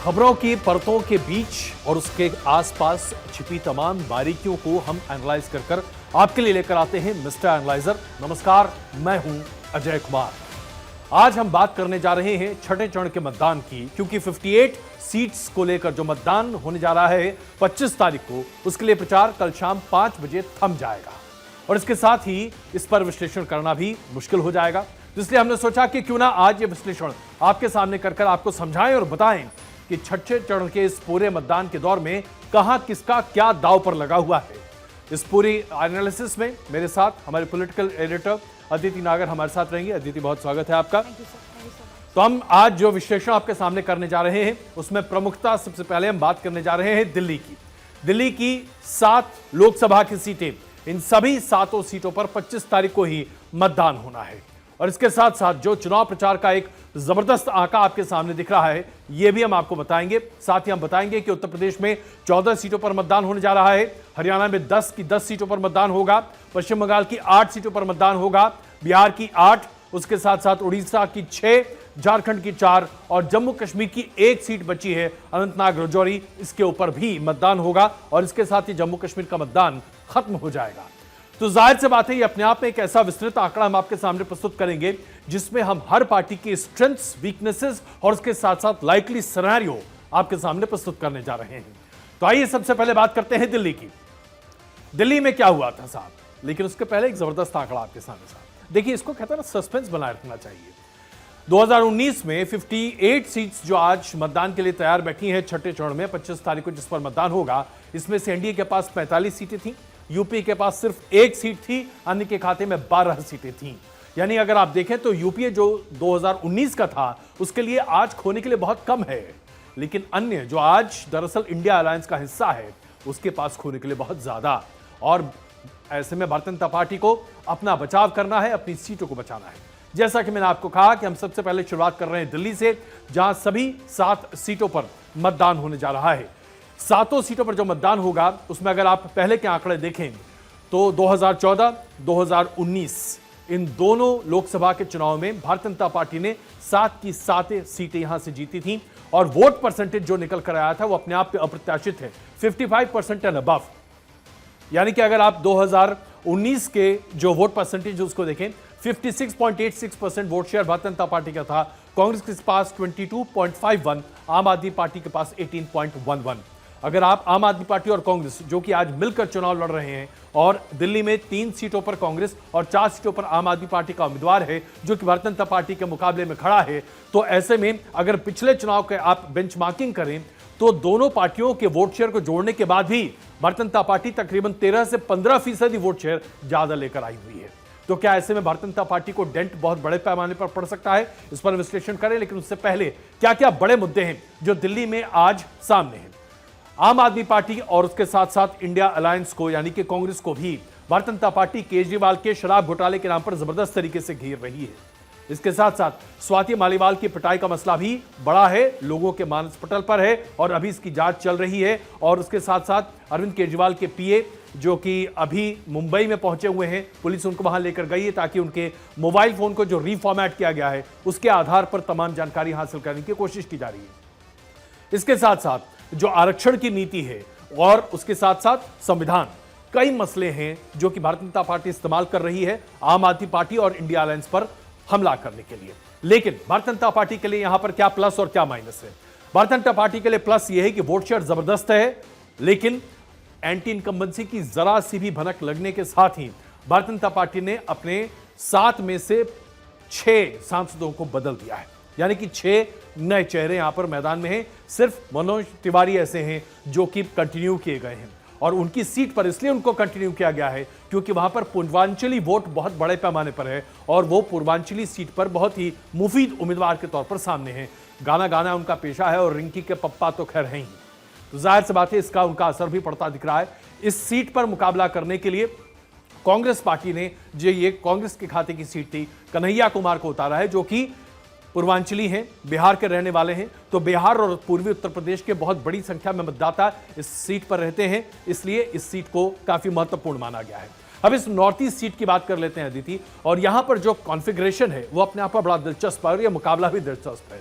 खबरों की परतों के बीच और उसके आसपास छिपी तमाम बारीकियों को हम एनालाइज कर आपके लिए लेकर आते हैं मिस्टर एनालाइजर। नमस्कार, मैं हूं अजय कुमार। आज हम बात करने जा रहे हैं छठे चरण के मतदान की, क्योंकि 58 सीट्स को लेकर जो मतदान होने जा रहा है 25 तारीख को, उसके लिए प्रचार कल शाम 5 बजे थम जाएगा और इसके साथ ही इस पर विश्लेषण करना भी मुश्किल हो जाएगा। इसलिए हमने सोचा कि क्यों ना आज ये विश्लेषण आपके सामने कर आपको समझाएं और बताएं कि छठे चरण के इस पूरे मतदान के दौर में कहां किसका क्या दांव पर लगा हुआ है। इस पूरी एनालिसिस में मेरे साथ हमारे पॉलिटिकल एडिटर अदिति नागर हमारे साथ रहेंगे। अदिति, बहुत स्वागत है आपका। तो हम आज जो विश्लेषण आपके सामने करने जा रहे हैं उसमें प्रमुखता सबसे पहले हम बात करने जा रहे हैं दिल्ली की 7 लोकसभा की सीटें। इन सभी 7 सीटों पर 25 तारीख को ही मतदान होना है और इसके साथ साथ जो चुनाव प्रचार का एक जबरदस्त आंकड़ा आपके सामने दिख रहा है यह भी हम आपको बताएंगे। साथ ही हम बताएंगे कि उत्तर प्रदेश में 14 सीटों पर मतदान होने जा रहा है, हरियाणा में 10 की 10 सीटों पर मतदान होगा, पश्चिम बंगाल की 8 सीटों पर मतदान होगा, बिहार की 8, उसके साथ साथ उड़ीसा की 6, झारखंड की 4 और जम्मू कश्मीर की 1 सीट बची है अनंतनाग राजौरी, इसके ऊपर भी मतदान होगा और इसके साथ ही जम्मू कश्मीर का मतदान खत्म हो जाएगा। तो जाहिर सी बात है, ये अपने आप में एक ऐसा विस्तृत आंकड़ा हम आपके सामने प्रस्तुत करेंगे जिसमें हम हर पार्टी की स्ट्रेंथ्स, वीकनेसेस और उसके साथ साथ लाइकली सिनेरियो आपके सामने प्रस्तुत करने जा रहे हैं। तो आइए सबसे पहले बात करते हैं दिल्ली की। दिल्ली में क्या हुआ था साहब, लेकिन उसके पहले एक जबरदस्त आंकड़ा आपके सामने साहब देखिए। इसको कहते हैं ना, सस्पेंस बनाए रखना चाहिए। 2019 में 58 सीट्स जो आज मतदान के लिए तैयार बैठी हैं छठे चरण में 25 तारीख को जिस पर मतदान होगा, इसमें से एनडीए के पास 45 सीटें थी, यूपी के पास सिर्फ 1 सीट थी, अन्य के खाते में 12 सीटें थीं। यानी अगर आप देखें तो यूपीए जो 2019 का था उसके लिए आज खोने के लिए बहुत कम है, लेकिन अन्य जो आज दरअसल इंडिया अलायंस का हिस्सा है उसके पास खोने के लिए बहुत ज्यादा। और ऐसे में भारतीय जनता पार्टी को अपना बचाव करना है, अपनी सीटों को बचाना है। जैसा कि मैंने आपको कहा कि हम सबसे पहले शुरुआत कर रहे हैं दिल्ली से, जहां सभी 7 सीटों पर मतदान होने जा रहा है। 7 सीटों पर जो मतदान होगा उसमें अगर आप पहले के आंकड़े देखें तो 2014, 2019 इन दोनों लोकसभा के चुनाव में भारतीय जनता पार्टी ने 7 की 7 सीटें यहां से जीती थीं और वोट परसेंटेज जो निकल कर आया था वो अपने आप पे अप्रत्याशित है, 55% एंड अबव। यानी कि अगर आप 2019 के जो वोट परसेंटेज उसको देखें, 56.86% vote share Bharatiya Janata party का था, कांग्रेस के पास 22.51, आम आदमी पार्टी के पास 18.11। अगर आप आम आदमी पार्टी और कांग्रेस जो कि आज मिलकर चुनाव लड़ रहे हैं और दिल्ली में 3 सीटों पर कांग्रेस और 4 सीटों पर आम आदमी पार्टी का उम्मीदवार है जो कि भारतीय जनता पार्टी के मुकाबले में खड़ा है, तो ऐसे में अगर पिछले चुनाव के आप बेंचमार्किंग करें तो दोनों पार्टियों के वोट शेयर को जोड़ने के बाद भी भारतीय जनता पार्टी तकरीबन 13 से 15% वोट शेयर ज्यादा लेकर आई हुई है। तो क्या ऐसे में भारतीय जनता पार्टी को डेंट बहुत बड़े पैमाने पर पड़ सकता है, इस पर विश्लेषण करें। लेकिन उससे पहले क्या क्या बड़े मुद्दे हैं जो दिल्ली में आज सामने हैं। आम आदमी पार्टी और उसके साथ साथ इंडिया अलायंस को यानी कि कांग्रेस को भी भारतीय जनता पार्टी केजरीवाल के शराब घोटाले के नाम पर जबरदस्त तरीके से घेर रही है। इसके साथ साथ स्वाति मालीवाल की पिटाई का मसला भी बड़ा है, लोगों के मानस पटल पर है और अभी इसकी जांच चल रही है। और उसके साथ साथ अरविंद केजरीवाल के पीए जो कि अभी मुंबई में पहुंचे हुए हैं, पुलिस उनको वहां लेकर गई है ताकि उनके मोबाइल फोन को जो रीफॉर्मेट किया गया है उसके आधार पर तमाम जानकारी हासिल करने की कोशिश की जा रही है। इसके साथ साथ जो आरक्षण की नीति है और उसके साथ साथ संविधान, कई मसले हैं जो कि भारतीय जनता पार्टी इस्तेमाल कर रही है आम आदमी पार्टी और इंडिया अलायंस पर हमला करने के लिए। लेकिन भारतीय जनता पार्टी के लिए यहां पर क्या प्लस और क्या माइनस है। भारतीय जनता पार्टी के लिए प्लस यह है कि वोट शेयर जबरदस्त है, लेकिन एंटी इनकम्बेंसी की जरा सी भी भनक लगने के साथ ही भारतीय जनता पार्टी ने अपने 7 में से 6 सांसदों को बदल दिया है। यानी कि 6 नए चेहरे यहां पर मैदान में हैं। सिर्फ मनोज तिवारी ऐसे हैं जो कि कंटिन्यू किए गए हैं और उनकी सीट पर इसलिए उनको कंटिन्यू किया गया है क्योंकि वहां पर पूर्वांचली वोट बहुत बड़े पैमाने पर है और वो पूर्वांचली सीट पर बहुत ही मुफीद उम्मीदवार के तौर पर सामने हैं। गाना गाना उनका पेशा है और रिंकी के पप्पा तो खैर हैं ही, तो जाहिर सी बात है इसका उनका असर भी पड़ता दिख रहा है। इस सीट पर मुकाबला करने के लिए कांग्रेस पार्टी ने जो ये कांग्रेस के खाते की सीट थी, कन्हैया कुमार को उतारा है जो कि पूर्वांचली हैं, बिहार के रहने वाले हैं। तो बिहार और पूर्वी उत्तर प्रदेश के बहुत बड़ी संख्या में मतदाता इस सीट पर रहते हैं, इसलिए इस सीट को काफी महत्वपूर्ण माना गया है। अब इस नॉर्थ ईस्ट सीट की बात कर लेते हैं अदिति, और यहां पर जो कॉन्फ़िगरेशन है वो अपने आप में बड़ा दिलचस्प है और यह मुकाबला भी दिलचस्प है।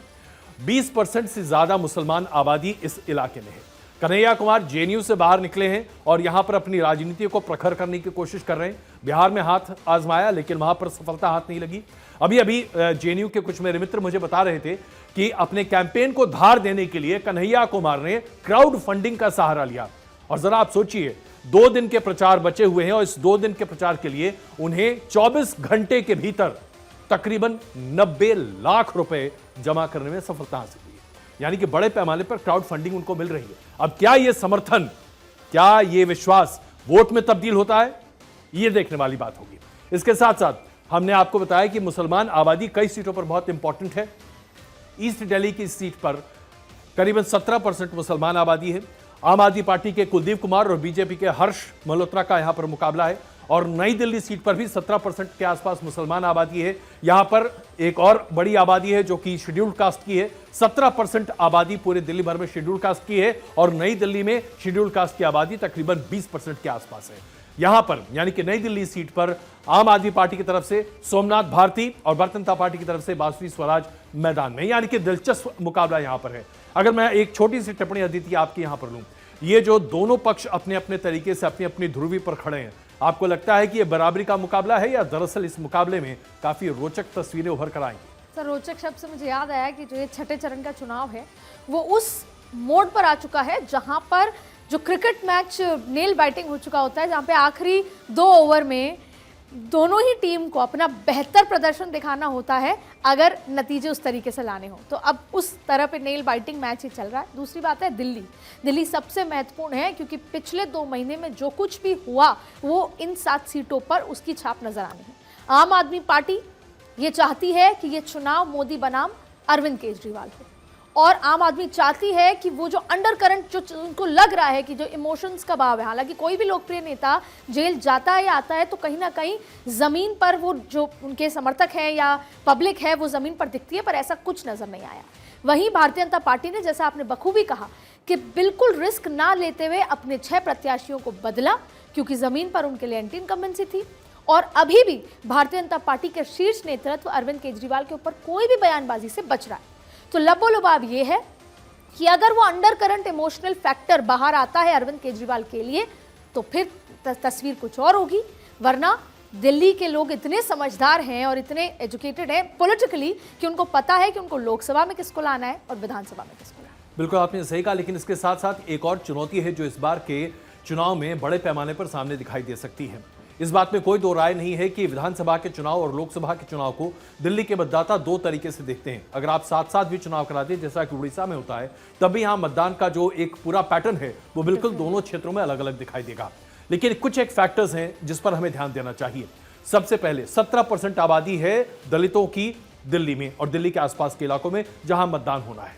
20% से ज्यादा मुसलमान आबादी इस इलाके में है। कन्हैया कुमार जेएनयू से बाहर निकले हैं और यहां पर अपनी राजनीति को प्रखर करने की कोशिश कर रहे हैं। बिहार में हाथ आजमाया लेकिन वहां पर सफलता हाथ नहीं लगी। अभी जेएनयू के कुछ मेरे मित्र मुझे बता रहे थे कि अपने कैंपेन को धार देने के लिए कन्हैया कुमार ने क्राउड फंडिंग का सहारा लिया। और जरा आप सोचिए, 2 दिन के प्रचार बचे हुए हैं और इस 2 दिन के प्रचार के लिए उन्हें 24 घंटे के भीतर तकरीबन 90 लाख रुपए जमा करने में सफलता हासिल हुई। यानी कि बड़े पैमाने पर क्राउड फंडिंग उनको मिल रही है। अब क्या यह समर्थन, क्या यह विश्वास वोट में तब्दील होता है, यह देखने वाली बात होगी। इसके साथ साथ हमने आपको बताया कि मुसलमान आबादी कई सीटों पर बहुत इंपॉर्टेंट है। ईस्ट दिल्ली की सीट पर करीबन 17% मुसलमान आबादी है। आम आदमी पार्टी के कुलदीप कुमार और बीजेपी के हर्ष मल्होत्रा का यहां पर मुकाबला है। और नई दिल्ली सीट पर भी 17% के आसपास मुसलमान आबादी है। यहां पर एक और बड़ी आबादी है जो कि शेड्यूल्ड कास्ट की है। 17% आबादी पूरे दिल्ली भर में शेड्यूल्ड कास्ट की है और नई दिल्ली में शेड्यूल्ड कास्ट की आबादी तकरीबन 20% के आसपास है। यहां पर यानी कि नई दिल्ली सीट पर आम आदमी पार्टी की तरफ से सोमनाथ भारती और भारतीय जनता पार्टी की तरफ से बासुरी स्वराज मैदान में, यानी कि दिलचस्प मुकाबला यहां पर है। अगर मैं एक छोटी सी टिप्पणी अदिति आपकी यहां पर लूं, ये जो दोनों पक्ष अपने अपने तरीके से अपनी अपनी ध्रुवी पर खड़े हैं, आपको लगता है कि यह बराबरी का मुकाबला है या दरअसल इस मुकाबले में काफी रोचक तस्वीरें उभर कर आएंगी? सर, रोचक शब्द से मुझे याद आया कि जो ये छठे चरण का चुनाव है वो उस मोड पर आ चुका है जहां पर जो क्रिकेट मैच नेल बाइटिंग हो चुका होता है, जहां पे आखिरी 2 ओवर में दोनों ही टीम को अपना बेहतर प्रदर्शन दिखाना होता है अगर नतीजे उस तरीके से लाने हो। तो अब उस तरह पे नेल बाइटिंग मैच ही चल रहा है। दूसरी बात है दिल्ली सबसे महत्वपूर्ण है क्योंकि पिछले 2 महीने में जो कुछ भी हुआ वो इन 7 सीटों पर उसकी छाप नजर आनी है। आम आदमी पार्टी ये चाहती है कि ये चुनाव मोदी बनाम अरविंद केजरीवाल हो और आम आदमी चाहती है कि वो जो अंडर करंट जो उनको लग रहा है कि जो इमोशंस का भाव है, हालांकि कोई भी लोकप्रिय नेता जेल जाता है या आता है तो कहीं ना कहीं जमीन पर वो जो उनके समर्थक हैं या पब्लिक है वो जमीन पर दिखती है, पर ऐसा कुछ नजर नहीं आया। वहीं भारतीय जनता पार्टी ने, जैसा आपने बखूबी कहा, कि बिल्कुल रिस्क ना लेते हुए अपने 6 प्रत्याशियों को बदला क्योंकि जमीन पर उनके लिए एंटी इनकम्बेंसी थी। और अभी भी भारतीय जनता पार्टी के शीर्ष नेतृत्व अरविंद केजरीवाल के ऊपर कोई भी बयानबाजी से बच रहा है। तो लबोलुबाब ये है कि अगर वो अंडर करंट इमोशनल फैक्टर बाहर आता है अरविंद केजरीवाल के लिए तो फिर तस्वीर कुछ और होगी। वरना दिल्ली के लोग इतने समझदार हैं और इतने एजुकेटेड हैं पॉलिटिकली कि उनको पता है कि उनको लोकसभा में किसको लाना है और विधानसभा में किसको लाना है। बिल्कुल आपने सही कहा, लेकिन इसके साथ साथ एक और चुनौती है जो इस बार के चुनाव में बड़े पैमाने पर सामने दिखाई दे सकती है। इस बात में कोई दो राय नहीं है कि विधानसभा के चुनाव और लोकसभा के चुनाव को दिल्ली के मतदाता 2 तरीके से देखते हैं। अगर आप साथ साथ भी चुनाव कराते हैं जैसा कि उड़ीसा में होता है, तब भी यहां मतदान का जो एक पूरा पैटर्न है वो बिल्कुल दोनों क्षेत्रों में अलग अलग दिखाई देगा। लेकिन कुछ एक फैक्टर्स हैं जिस पर हमें ध्यान देना चाहिए। सबसे पहले 17% आबादी है दलितों की दिल्ली में और दिल्ली के आसपास के इलाकों में जहां मतदान होना है।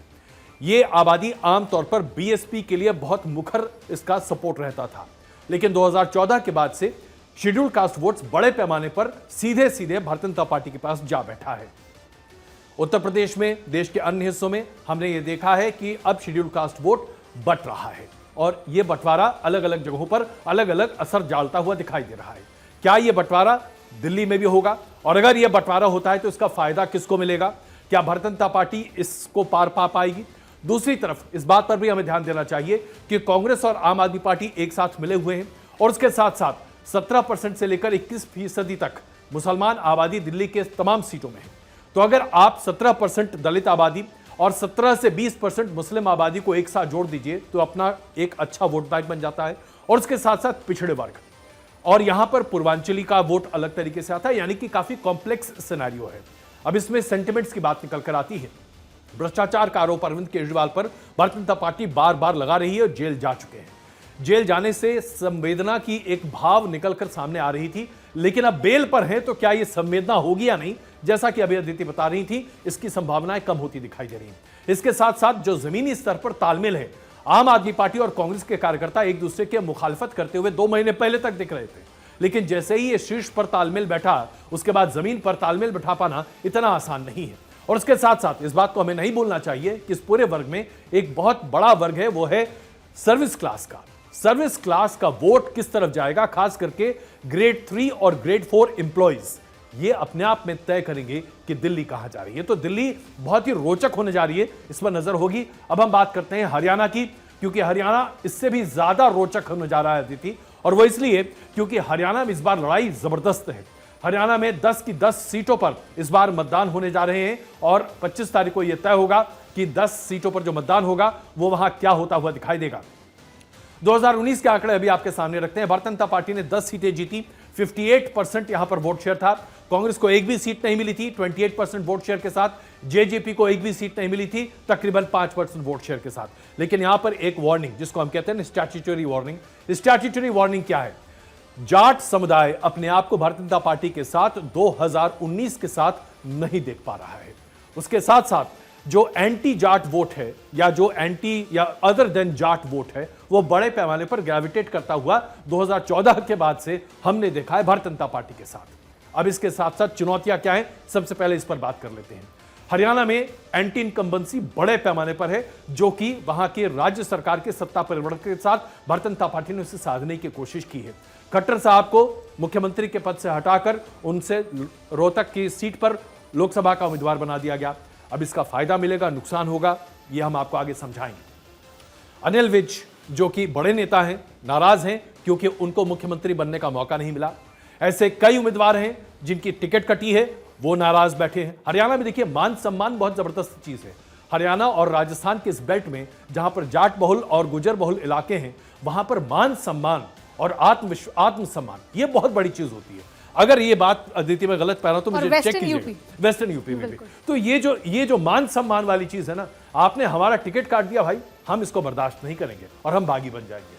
ये आबादी आमतौर पर बीएसपी के लिए बहुत मुखर इसका सपोर्ट रहता था, लेकिन 2014 के बाद से शेड्यूल्ड कास्ट वोट्स बड़े पैमाने पर सीधे सीधे भारतीय जनता पार्टी के पास जा बैठा है। उत्तर प्रदेश में, देश के अन्य हिस्सों में हमने ये देखा है कि अब शेड्यूल्ड कास्ट वोट बट रहा है और यह बंटवारा अलग अलग जगहों पर अलग अलग असर डालता हुआ दिखाई दे रहा है। क्या यह बंटवारा दिल्ली में भी होगा? और अगर यह बंटवारा होता है तो इसका फायदा किसको मिलेगा? क्या भारतीय जनता पार्टी इसको पार पा पाएगी? दूसरी तरफ इस बात पर भी हमें ध्यान देना चाहिए कि कांग्रेस और आम आदमी पार्टी एक साथ मिले हुए हैं और उसके साथ साथ 17% से लेकर 21% तक मुसलमान आबादी दिल्ली के तमाम सीटों में है। तो अगर आप 17% दलित आबादी और 17 से 20% मुस्लिम आबादी को एक साथ जोड़ दीजिए तो अपना एक अच्छा वोट बैंक बन जाता है। और उसके साथ साथ पिछड़े वर्ग और यहां पर पूर्वांचली का वोट अलग तरीके से आता है, यानी कि काफी कॉम्प्लेक्स सिनेरियो है। अब इसमें सेंटिमेंट्स की बात निकल कर आती है। भ्रष्टाचार का आरोप अरविंद केजरीवाल पर भारतीय जनता पार्टी बार बार लगा रही है और जेल जा चुके हैं। जेल जाने से संवेदना की एक भाव निकलकर सामने आ रही थी, लेकिन अब बेल पर है तो क्या यह संवेदना होगी या नहीं, जैसा कि अभी अदिति बता रही थी, इसकी संभावनाएं कम होती दिखाई दे रही हैं। इसके साथ साथ जो जमीनी स्तर पर तालमेल है, आम आदमी पार्टी और कांग्रेस के कार्यकर्ता एक दूसरे के मुखालफत करते हुए 2 महीने पहले तक दिख रहे थे, लेकिन जैसे ही ये शीर्ष पर तालमेल बैठा उसके बाद जमीन पर तालमेल बैठा पाना इतना आसान नहीं है। और इसके साथ साथ इस बात को हमें नहीं भूलना चाहिए कि इस पूरे वर्ग में एक बहुत बड़ा वर्ग है, वो है सर्विस क्लास का। सर्विस क्लास का वोट किस तरफ जाएगा, खास करके ग्रेड 3 और ग्रेड 4 एम्प्लॉइज, ये अपने आप में तय करेंगे कि दिल्ली कहां जा रही है। तो दिल्ली बहुत ही रोचक होने जा रही है, इस पर नजर होगी। अब हम बात करते हैं हरियाणा की, क्योंकि हरियाणा इससे भी ज्यादा रोचक होने जा रहा है अदिति, और वो इसलिए क्योंकि हरियाणा में इस बार लड़ाई जबरदस्त है। हरियाणा में 10 की 10 सीटों पर इस बार मतदान होने जा रहे हैं और 25 तारीख को यह तय होगा कि 10 सीटों पर जो मतदान होगा वो वहां क्या होता हुआ दिखाई देगा। 2019 के आंकड़े अभी आपके सामने रखते हैं। भारतीय जनता पार्टी ने 10 सीटें जीती, 58% यहां पर वोट शेयर था। कांग्रेस को एक भी सीट नहीं मिली थी 28% वोट शेयर के साथ। जेजेपी को एक भी सीट नहीं मिली थी तकरीबन 5% वोट शेयर के साथ। लेकिन यहां पर एक वार्निंग, जिसको हम कहते हैं स्टैट्यूटरी वार्निंग। स्टैट्यूटरी वार्निंग क्या है? जाट समुदाय अपने आप को भारतीय जनता पार्टी के साथ 2019 के साथ नहीं देख पा रहा है। उसके साथ साथ जो एंटी जाट वोट है या जो एंटी या अदर देन जाट वोट है वो बड़े पैमाने पर ग्रेविटेट करता हुआ 2014 के बाद से हमने देखा है भारतीय जनता पार्टी के साथ। अब इसके साथ साथ चुनौतियां क्या हैं, सबसे पहले इस पर बात कर लेते हैं। हरियाणा में एंटी इनकम्बेंसी बड़े पैमाने पर है, जो कि वहां के राज्य सरकार के सत्ता परिवर्तन के साथ भारतीय जनता पार्टी ने उसे साधने की कोशिश की है। खट्टर साहब को मुख्यमंत्री के पद से हटाकर उनसे रोहतक की सीट पर लोकसभा का उम्मीदवार बना दिया गया। अब इसका फायदा मिलेगा, नुकसान होगा, यह हम आपको आगे समझाएंगे। अनिल विज जो कि बड़े नेता हैं, नाराज हैं क्योंकि उनको मुख्यमंत्री बनने का मौका नहीं मिला। ऐसे कई उम्मीदवार हैं जिनकी टिकट कटी है, वो नाराज बैठे हैं। हरियाणा में देखिए मान सम्मान बहुत जबरदस्त चीज है। हरियाणा और राजस्थान के इस बेल्ट में जहां पर जाट बहुल और गुजर बहुल इलाके हैं, वहां पर मान सम्मान और आत्मसम्मान ये बहुत बड़ी चीज होती है। अगर ये बात अदिति में गलत पा रहा हूं तो मुझे चेक कीजिए। वेस्टर्न यूपी में भी तो ये जो मान सम्मान वाली चीज है ना, आपने हमारा टिकट काट दिया भाई, हम इसको बर्दाश्त नहीं करेंगे और हम बागी बन जाएंगे।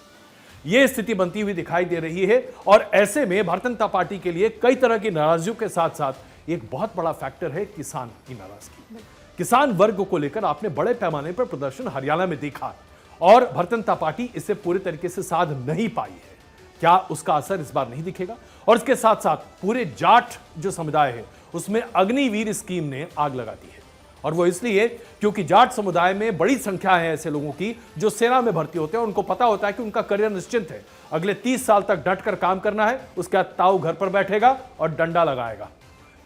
ये स्थिति बनती हुई दिखाई दे रही है। और ऐसे में भारतीय जनता पार्टी के लिए कई तरह की नाराजगियों के साथ साथ एक बहुत बड़ा फैक्टर है किसान की नाराजगी। किसान वर्ग को लेकर आपने बड़े पैमाने पर प्रदर्शन हरियाणा में देखा और भारतीय जनता पार्टी इसे पूरे तरीके से साध नहीं पाई है। क्या उसका असर इस बार नहीं दिखेगा? और इसके साथ साथ पूरे जाट जो समुदाय है उसमें अग्निवीर स्कीम ने आग लगा दी है। और वो इसलिए क्योंकि जाट समुदाय में बड़ी संख्या है ऐसे लोगों की जो सेना में भर्ती होते हैं। उनको पता होता है कि उनका करियर निश्चित है, अगले 30 साल तक डट कर काम करना है। उसके बाद ताऊ घर पर बैठेगा और डंडा लगाएगा।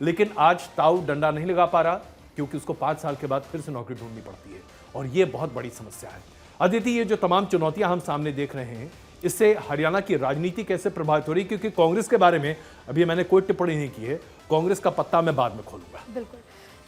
लेकिन आज ताऊ डंडा नहीं लगा पा रहा क्योंकि उसको 5 साल के बाद फिर से नौकरी ढूंढनी पड़ती है और ये बहुत बड़ी समस्या है। अदिति, ये जो तमाम चुनौतियां हम सामने देख रहे हैं, इससे हरियाणा की राजनीति कैसे प्रभावित हो रही है? क्योंकि कांग्रेस के बारे में अभी मैंने कोई टिप्पणी नहीं की है, कांग्रेस का पत्ता मैं बाद में खोलूंगा। बिल्कुल,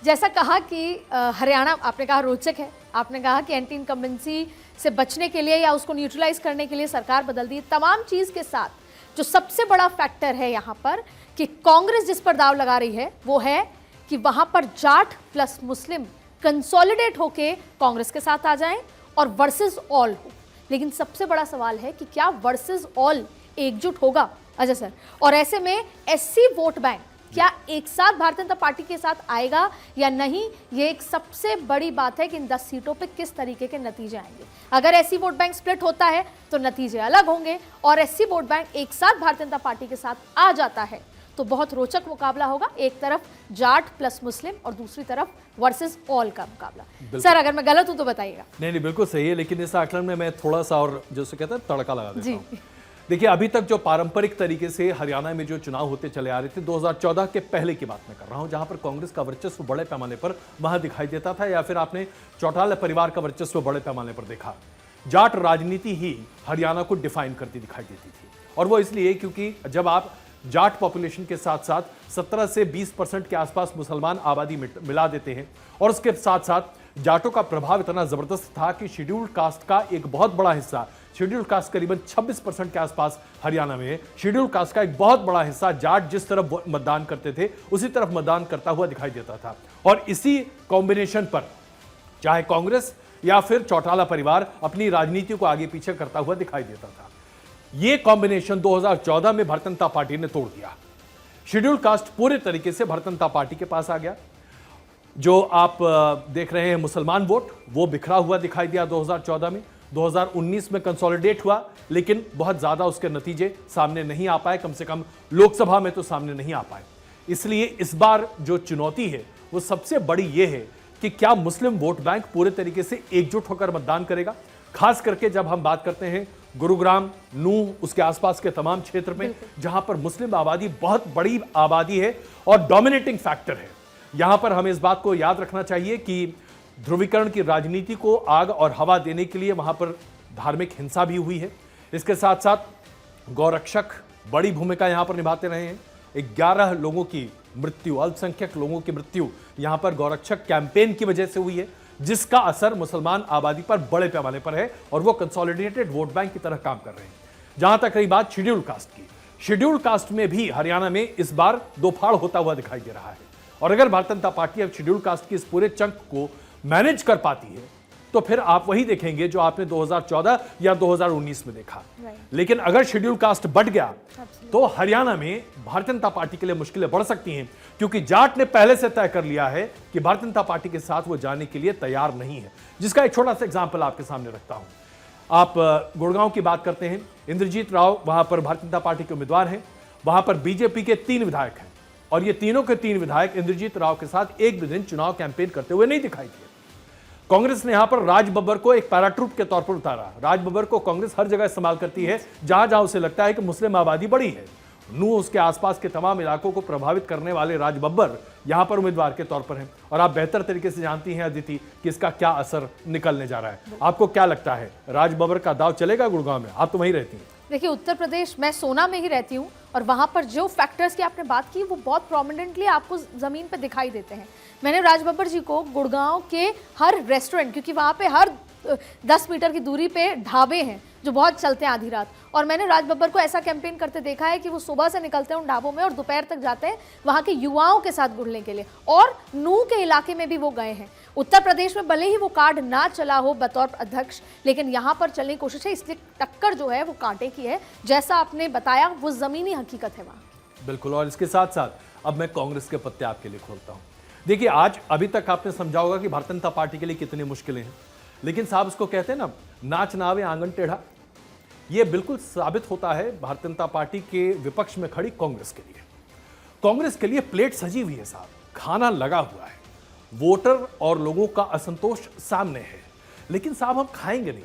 जैसा कहा कि हरियाणा आपने कहा रोचक है, आपने कहा कि एंटी इनकम्बेंसी से बचने के लिए या उसको न्यूट्रलाइज करने के लिए सरकार बदल दी। तमाम चीज के साथ जो सबसे बड़ा फैक्टर है यहाँ पर कि कांग्रेस जिस पर दाव लगा रही है वो है कि वहां पर जाट प्लस मुस्लिम कंसोलिडेट होके कांग्रेस के साथ आ जाएं और वर्सेस ऑल हो। लेकिन सबसे बड़ा सवाल है कि क्या वर्सेस ऑल एकजुट होगा अजय सर? और ऐसे में एससी वोट बैंक क्या एक साथ भारतीय जनता पार्टी के साथ आएगा या नहीं, ये एक सबसे बड़ी बात है कि इन 10 सीटों पे किस तरीके के नतीजे आएंगे। अगर एससी वोट बैंक स्प्लिट होता है तो नतीजे अलग होंगे और एससी वोट बैंक एक साथ भारतीय जनता पार्टी के साथ आ जाता है तो बहुत रोचक मुकाबला होगा। एक तरफ जाट प्लस मुस्लिम और दूसरी तरफ वर्सेस ऑल का मुकाबला। सर अगर मैं गलत हूं तो बताइएगा। नहीं, बिल्कुल सही है, लेकिन इस आकलन में मैं थोड़ा सा और जैसे कहते हैं तड़का लगा देता हूं। देखिए, अभी तक जो पारंपरिक तरीके से हरियाणा में जो चुनाव होते चले आ रहे थे, 2014 के पहले की बात मैं कर रहा हूं, जहां पर कांग्रेस का वर्चस्व बड़े पैमाने पर वहां दिखाई देता था, या फिर आपने चौटाला परिवार का वर्चस्व बड़े पैमाने पर देखा। जाट राजनीति ही हरियाणा को डिफाइन करती दिखाई देती थी और वो इसलिए क्योंकि जब आप जाट पॉपुलेशन के साथ साथ 17 से 20% के आसपास मुसलमान आबादी मिला देते हैं और उसके साथ साथ जाटों का प्रभाव इतना जबरदस्त था कि शेड्यूल्ड कास्ट का एक बहुत बड़ा हिस्सा, शेड्यूल्ड कास्ट करीबन 26% के आसपास हरियाणा में, शेड्यूल्ड कास्ट का एक बहुत बड़ा हिस्सा जाट जिस तरफ मतदान करते थे उसी तरफ मतदान करता हुआ दिखाई देता था। और इसी कॉम्बिनेशन पर चाहे कांग्रेस या फिर चौटाला परिवार अपनी राजनीति को आगे पीछे करता हुआ दिखाई देता था। ये कॉम्बिनेशन 2014 में भारतीय जनता पार्टी ने तोड़ दिया। शेड्यूल्ड कास्ट पूरे तरीके से भारतीय जनता पार्टी के पास आ गया। जो आप देख रहे हैं मुसलमान वोट, वो बिखरा हुआ दिखाई दिया 2014 में। 2019 में कंसोलिडेट हुआ, लेकिन बहुत ज्यादा उसके नतीजे सामने नहीं आ पाए, कम से कम लोकसभा में तो सामने नहीं आ पाए। इसलिए इस बार जो चुनौती है वो सबसे बड़ी ये है कि क्या मुस्लिम वोट बैंक पूरे तरीके से एकजुट होकर मतदान करेगा। खास करके जब हम बात करते हैं गुरुग्राम, नूह, उसके आसपास के तमाम क्षेत्र में जहां पर मुस्लिम आबादी बहुत बड़ी आबादी है और डोमिनेटिंग फैक्टर है। यहां पर हमें इस बात को याद रखना चाहिए कि ध्रुवीकरण की राजनीति को आग और हवा देने के लिए वहां पर धार्मिक हिंसा भी हुई है। इसके साथ साथ गौरक्षक बड़ी भूमिका यहां पर निभाते रहे हैं। 11 लोगों की मृत्यु, अल्पसंख्यक लोगों की मृत्यु यहां पर गौरक्षक कैंपेन की वजह से हुई है, जिसका असर मुसलमान आबादी पर बड़े पैमाने पर है और वो कंसोलिडेटेड वोट बैंक की तरह काम कर रहे हैं। जहां तक रही बात शेड्यूल कास्ट की, शेड्यूल कास्ट में भी हरियाणा में इस बार दो फाड़ होता हुआ दिखाई दे रहा है। और अगर भारतीय जनता पार्टी अब शेड्यूल कास्ट की इस पूरे चंक को मैनेज कर पाती है तो फिर आप वही देखेंगे जो आपने 2014 या 2019 में देखा। लेकिन अगर शेड्यूल कास्ट बढ़ गया तो हरियाणा में भारतीय जनता पार्टी के लिए मुश्किलें बढ़ सकती हैं, क्योंकि जाट ने पहले से तय कर लिया है कि भारतीय जनता पार्टी के साथ वो जाने के लिए तैयार नहीं है। जिसका एक छोटा सा एग्जाम्पल आपके सामने रखता हूं। आप गुड़गांव की बात करते हैं, इंद्रजीत राव वहां पर भारतीय जनता पार्टी के उम्मीदवार हैं। वहां पर बीजेपी के 3 विधायक हैं और ये तीनों के 3 विधायक इंद्रजीत राव के साथ एक भी दिन चुनाव कैंपेन करते हुए नहीं दिखाई दिए। कांग्रेस ने यहां पर राज बब्बर को एक पैराट्रूप के तौर पर उतारा। राज बब्बर को कांग्रेस हर जगह इस्तेमाल करती है जहां जहां उसे लगता है कि मुस्लिम आबादी बड़ी है। नूह, उसके आसपास के तमाम इलाकों को प्रभावित करने वाले राज बब्बर यहां पर उम्मीदवार के तौर पर हैं। और आप बेहतर तरीके से जानती हैं अदिति कि इसका क्या असर निकलने जा रहा है। आपको क्या लगता है, राज बब्बर का दाव चलेगा गुड़गांव में? आप तो वहीं रहती हैं। देखिए, उत्तर प्रदेश, मैं सोना में ही रहती हूँ और वहाँ पर जो फैक्टर्स की आपने बात की वो बहुत प्रोमिनेंटली आपको ज़मीन पे दिखाई देते हैं। मैंने राज बब्बर जी को गुड़गांव के हर रेस्टोरेंट, क्योंकि वहाँ पे हर 10 मीटर की दूरी पे ढाबे हैं जो बहुत चलते हैं आधी रात, और मैंने राज बब्बर को ऐसा कैंपेन करते देखा है कि वो सुबह से निकलते हैं उन ढाबों में और दोपहर तक जाते हैं वहाँ के युवाओं के साथ घुलने के लिए। और नूह के इलाके में भी वो गए हैं। उत्तर प्रदेश में भले ही वो कार्ड ना चला हो बतौर अध्यक्ष, लेकिन यहाँ पर चलने की कोशिश है, इसलिए टक्कर जो है वो कांटे की है। जैसा आपने बताया वो जमीनी हकीकत है वहाँ। बिल्कुल। और इसके साथ साथ अब मैं कांग्रेस के पत्ते आपके लिए खोलता हूँ। देखिए, आज अभी तक आपने समझा होगा कि भारतीय जनता पार्टी के लिए कितनी मुश्किलें हैं, लेकिन साहब उसको कहते हैं ना, नाच नावे आंगन टेढ़ा। ये बिल्कुल साबित होता है भारतीय जनता पार्टी के विपक्ष में खड़ी कांग्रेस के लिए। कांग्रेस के लिए प्लेट सजी हुई है साहब, खाना लगा हुआ है, वोटर और लोगों का असंतोष सामने है, लेकिन साहब हम खाएंगे नहीं।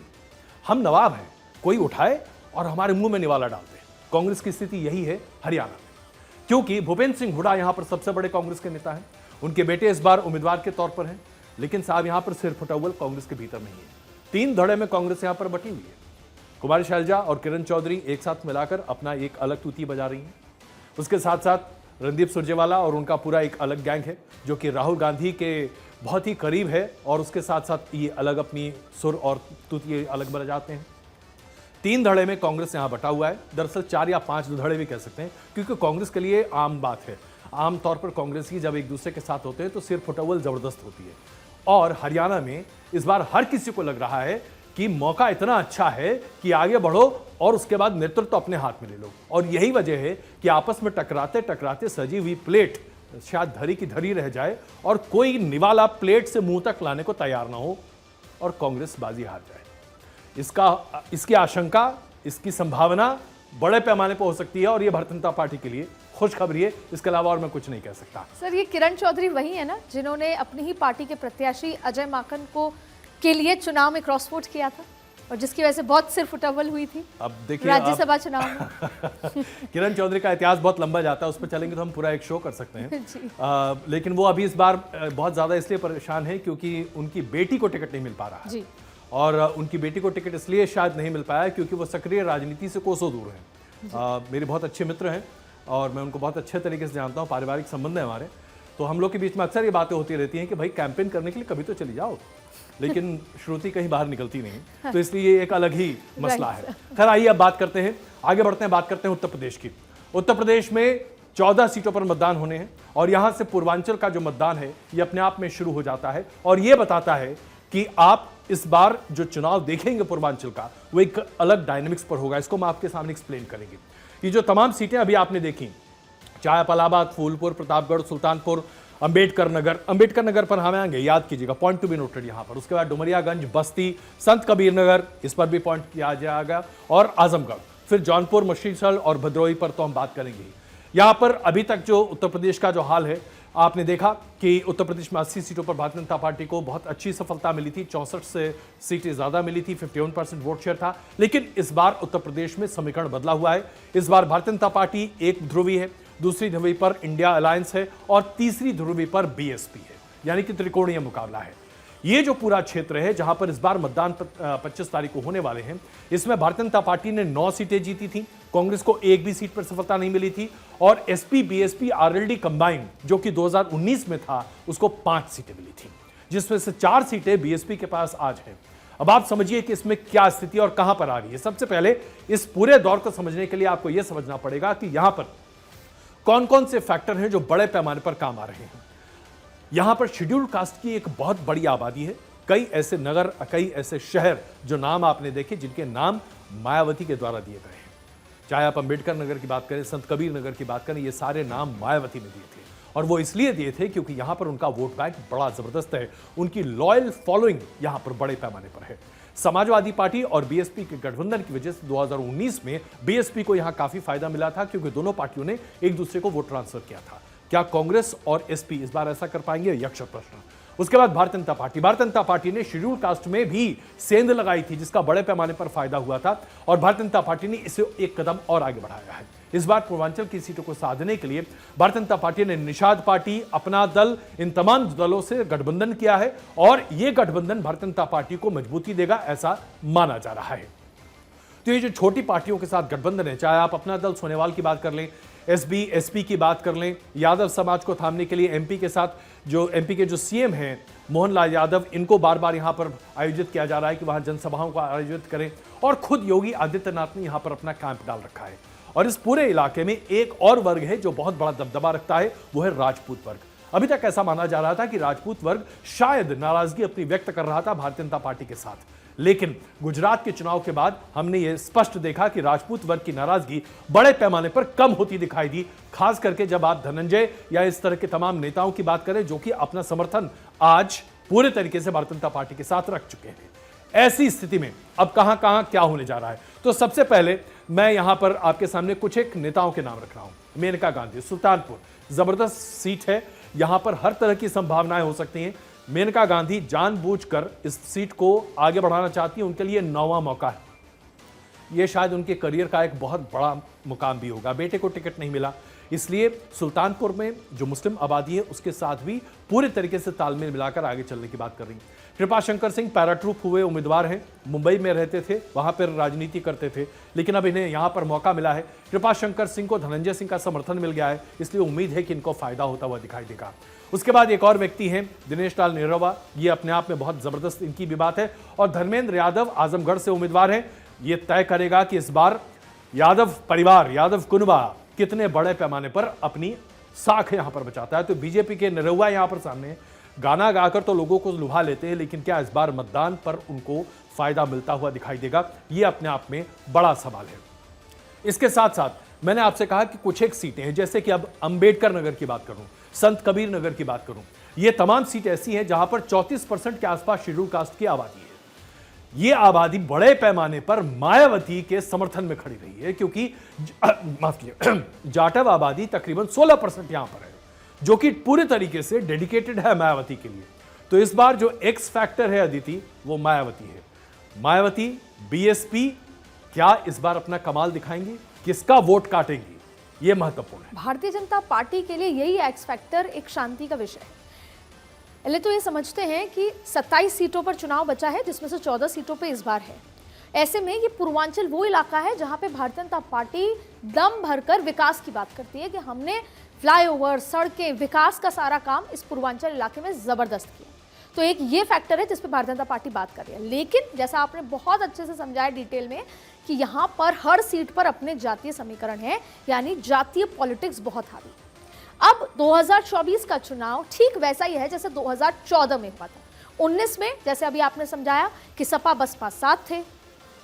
हम नवाब हैं, कोई उठाए और हमारे मुंह में निवाला डाल दे। कांग्रेस की स्थिति यही है हरियाणा में, क्योंकि भूपेंद्र सिंह हुड्डा यहां पर सबसे बड़े कांग्रेस के नेता हैं। उनके बेटे इस बार उम्मीदवार के तौर पर हैं, लेकिन साहब यहां पर सिर फुटअव्वल कांग्रेस के भीतर नहीं है। 3 धड़े में कांग्रेस यहां पर बटी हुई है। कुमारी शैलजा और किरण चौधरी एक साथ मिलाकर अपना एक अलग तूती बजा रही हैं। उसके साथ साथ रणदीप सुरजेवाला और उनका पूरा एक अलग गैंग है जो कि राहुल गांधी के बहुत ही करीब है, और उसके साथ साथ ये अलग अपनी सुर और तूती अलग बजाते हैं। 3 धड़े में कांग्रेस यहां बटा हुआ है। दरअसल 4 या 5 धड़े भी कह सकते हैं, क्योंकि कांग्रेस के लिए आम बात है। आमतौर पर कांग्रेस की जब एक दूसरे के साथ होते हैं तो सिर फुटअव्वल जबरदस्त होती है। और हरियाणा में इस बार हर किसी को लग रहा है कि मौका इतना अच्छा है कि आगे बढ़ो और उसके बाद नेतृत्व अपने हाथ में ले लो। और यही वजह है कि आपस में टकराते टकराते सजी हुई प्लेट शायद धरी की धरी रह जाए और कोई निवाला प्लेट से मुंह तक लाने को तैयार ना हो और कांग्रेस बाजी हार जाए। इसकी आशंका, इसकी संभावना बड़े पैमाने पर हो सकती है, और ये भारतीय जनता पार्टी के लिए खुशखबरी है। इसके अलावा और मैं कुछ नहीं कह सकता। सर, ये किरण चौधरी वही है ना जिन्होंने अपनी ही पार्टी के प्रत्याशी अजय माकन को के लिए चुनाव में क्रॉस वोट किया था और जिसकी वजह से बहुत सिर फुटअव्वल हुई थी अब देखिए राज्यसभा चुनाव में। किरण चौधरी का इतिहास बहुत लंबा जाता है, उस पर चलेंगे तो हम पूरा एक शो कर सकते हैं। लेकिन वो अभी इस बार बहुत ज्यादा इसलिए परेशान है क्योंकि उनकी बेटी को टिकट नहीं मिल पा रहा है जी। और उनकी बेटी को टिकट इसलिए शायद नहीं मिल पाया क्योंकि वो सक्रिय राजनीति से कोसों दूर हैं। मेरे बहुत अच्छे मित्र हैं और मैं उनको बहुत अच्छे तरीके से जानता हूँ, पारिवारिक संबंध है हमारे। तो हम लोग के बीच में अक्सर ये बातें होती रहती हैं कि भाई कैंपेन करने के लिए कभी तो चली जाओ, लेकिन श्रुति कहीं बाहर निकलती नहीं, तो इसलिए ये एक अलग ही मसला है। खैर, आइए अब बात करते हैं, आगे बढ़ते हैं, बात करते हैं उत्तर प्रदेश की। उत्तर प्रदेश में 14 सीटों पर मतदान होने हैं और यहां से पूर्वांचल का जो मतदान है ये अपने आप में शुरू हो जाता है और ये बताता है कि आप इस बार जो चुनाव देखेंगे पूर्वांचल का वो एक अलग डायनेमिक्स पर होगा। इसको हम आपके सामने एक्सप्लेन करेंगे। ये जो तमाम सीटें अभी आपने देखी, चाहे इलाहाबाद, फूलपुर, प्रतापगढ़, सुल्तानपुर, अंबेडकर नगर पर हमें आएंगे, याद कीजिएगा, पॉइंट टू बी नोटेड यहाँ पर। उसके बाद डुमरियागंज, बस्ती, संत कबीर नगर, इस पर भी पॉइंट किया जाएगा, और आजमगढ़, फिर जौनपुर, मछलीशहर और भदोही पर तो हम बात करेंगे ही। यहां पर अभी तक जो उत्तर प्रदेश का जो हाल है, आपने देखा कि उत्तर प्रदेश में 80 सीटों पर भारतीय जनता पार्टी को बहुत अच्छी सफलता मिली थी, 64 से सीटें ज्यादा मिली थी, 51% वोट शेयर था। लेकिन इस बार उत्तर प्रदेश में समीकरण बदला हुआ है। इस बार भारतीय जनता पार्टी एक ध्रुवी है, दूसरी ध्रुवी पर इंडिया अलायंस है और तीसरी ध्रुवी पर बीएसपी है, यानी कि त्रिकोणीय मुकाबला है। ये जो पूरा क्षेत्र है जहां पर इस बार मतदान 25 तारीख को होने वाले हैं, इसमें भारतीय जनता पार्टी ने 9 सीटें जीती थी, कांग्रेस को एक भी सीट पर सफलता नहीं मिली थी और एसपी बीएसपी आरएलडी कंबाइंड जो कि 2019 में था उसको 5 सीटें मिली थी, जिसमें से 4 सीटें बीएसपी के पास आज हैं। अब आप समझिए कि इसमें क्या स्थिति और कहां पर आ रही है। सबसे पहले इस पूरे दौर को समझने के लिए आपको यह समझना पड़ेगा कि यहां पर कौन कौन से फैक्टर हैं जो बड़े पैमाने पर काम आ रहे हैं। यहां पर शेड्यूल कास्ट की एक बहुत बड़ी आबादी है, कई ऐसे नगर, कई ऐसे शहर जो नाम आपने देखे जिनके नाम मायावती के द्वारा दिए गए हैं। चाहे आप अंबेडकर नगर की बात करें, संत कबीर नगर की बात करें, ये सारे नाम मायावती ने दिए थे और वो इसलिए दिए थे क्योंकि यहां पर उनका वोट बैंक बड़ा जबरदस्त है, उनकी लॉयल फॉलोइंग यहां पर बड़े पैमाने पर है। समाजवादी पार्टी और बीएसपी के गठबंधन की वजह से 2019 में बीएसपी को यहां काफी फायदा मिला था क्योंकि दोनों पार्टियों ने एक दूसरे को वोट ट्रांसफर किया था। क्या कांग्रेस और एसपी इस बार ऐसा कर पाएंगे, यक्ष प्रश्न। उसके बाद भारतीय जनता पार्टी ने शेड्यूल कास्ट में भी सेंध लगाई थी जिसका बड़े पैमाने पर फायदा हुआ था और भारतीय जनता पार्टी ने इसे एक कदम और आगे बढ़ाया है। इस बार पूर्वांचल की सीटों को साधने के लिए भारतीय जनता पार्टी ने निषाद पार्टी, अपना दल, इन तमाम दलों से गठबंधन किया है और यह गठबंधन भारतीय जनता पार्टी को मजबूती देगा ऐसा माना जा रहा है। तो ये जो छोटी पार्टियों के साथ गठबंधन है, चाहे आप अपना दल सोनेवाल की बात कर लें, एसबी एसपी की बात कर लें, यादव समाज को थामने के लिए एमपी के साथ जो एमपी के जो सीएम हैं मोहनलाल यादव, इनको बार बार यहां पर आयोजित किया जा रहा है कि वहां जनसभाओं का आयोजित करें और खुद योगी आदित्यनाथ ने यहां पर अपना कैंप डाल रखा है। और इस पूरे इलाके में एक और वर्ग है जो बहुत बड़ा दबदबा रखता है, वो है राजपूत वर्ग। अभी तक ऐसा माना जा रहा था कि राजपूत वर्ग शायद नाराजगी अपनी व्यक्त कर रहा था भारतीय जनता पार्टी के साथ, लेकिन गुजरात के चुनाव के बाद हमने यह स्पष्ट देखा कि राजपूत वर्ग की नाराजगी बड़े पैमाने पर कम होती दिखाई दी, खास करके जब आप धनंजय या इस तरह के तमाम नेताओं की बात करें जो कि अपना समर्थन आज पूरे तरीके से भारतीय जनता पार्टी के साथ रख चुके हैं। ऐसी स्थिति में अब कहां कहां क्या होने जा रहा है, तो सबसे पहले मैं यहां पर आपके सामने कुछ एक नेताओं के नाम रख रहा हूं। मेनका गांधी, सुल्तानपुर, जबरदस्त सीट है, यहां पर हर तरह की संभावनाएं हो सकती हैं। मेनका गांधी जानबूझकर इस सीट को आगे बढ़ाना चाहती है, उनके लिए 9वां मौका है। यह शायद उनके करियर का एक बहुत बड़ा मुकाम भी होगा। बेटे को टिकट नहीं मिला, इसलिए सुल्तानपुर में जो मुस्लिम आबादी है उसके साथ भी पूरे तरीके से तालमेल मिलाकर आगे चलने की बात कर रही है। कृपाशंकर सिंह पैराट्रूप हुए उम्मीदवार हैं, मुंबई में रहते थे, वहां पर राजनीति करते थे, लेकिन अब इन्हें यहां पर मौका मिला है। कृपाशंकर सिंह को धनंजय सिंह का समर्थन मिल गया है, इसलिए उम्मीद है कि इनको फायदा होता हुआ दिखाई देगा। उसके बाद एक और व्यक्ति हैं दिनेश लाल निरवा, ये अपने आप में बहुत जबरदस्त इनकी भी बात है। और धर्मेंद्र यादव आजमगढ़ से उम्मीदवार हैं, ये तय करेगा कि इस बार यादव परिवार, यादव कुनबा कितने बड़े पैमाने पर अपनी साख यहां पर बचाता है। तो बीजेपी के निरहुआ यहां पर सामने है, गाना गाकर तो लोगों को लुभा लेते हैं, लेकिन क्या इस बार मतदान पर उनको फायदा मिलता हुआ दिखाई देगा, यह अपने आप में बड़ा सवाल है। इसके साथ साथ मैंने आपसे कहा कि कुछ एक सीटें हैं, जैसे कि अब अंबेडकर नगर की बात करूं, संत कबीर नगर की बात करूं, ये तमाम सीटें ऐसी हैं जहां पर 34% के आसपास शेड्यूल कास्ट की आबादी है। ये आबादी बड़े पैमाने पर मायावती के समर्थन में खड़ी रही है, क्योंकि माफ कीजिए जाटव आबादी तकरीबन 16% यहां पर है, जो कि पूरे तरीके से डेडिकेटेड है मायावती के लिए। तो इस बार जो एक्स फैक्टर है अदिति, वो मायावती है। मायावती, बीएसपी क्या इस बार अपना कमाल दिखाएंगी, किसका वोट काटेंगी, यह महत्वपूर्ण है। भारतीय जनता पार्टी के लिए यही एक्स फैक्टर एक शांति का विषय है। पहले तो ये समझते हैं कि 27 सीटों पर चुनाव बचा है, जिसमें से 14 सीटों पे इस बार है। ऐसे में ये पूर्वांचल वो इलाका है जहां पे भारतीय जनता पार्टी दम भरकर विकास की बात करती है कि हमने फ्लाईओवर, सड़कें, विकास का सारा काम इस पूर्वांचल इलाके में जबरदस्त किया। तो एक ये फैक्टर है जिस पे भारतीय जनता पार्टी बात कर रही है। लेकिन जैसा आपने बहुत अच्छे से समझाया डिटेल में कि यहाँ पर हर सीट पर अपने जातीय समीकरण है, यानी जातीय पॉलिटिक्स बहुत हावी। अब 2024 का चुनाव ठीक वैसा ही है जैसे 2014 में हुआ था। 19 में जैसे अभी आपने समझाया कि सपा बसपा साथ थे,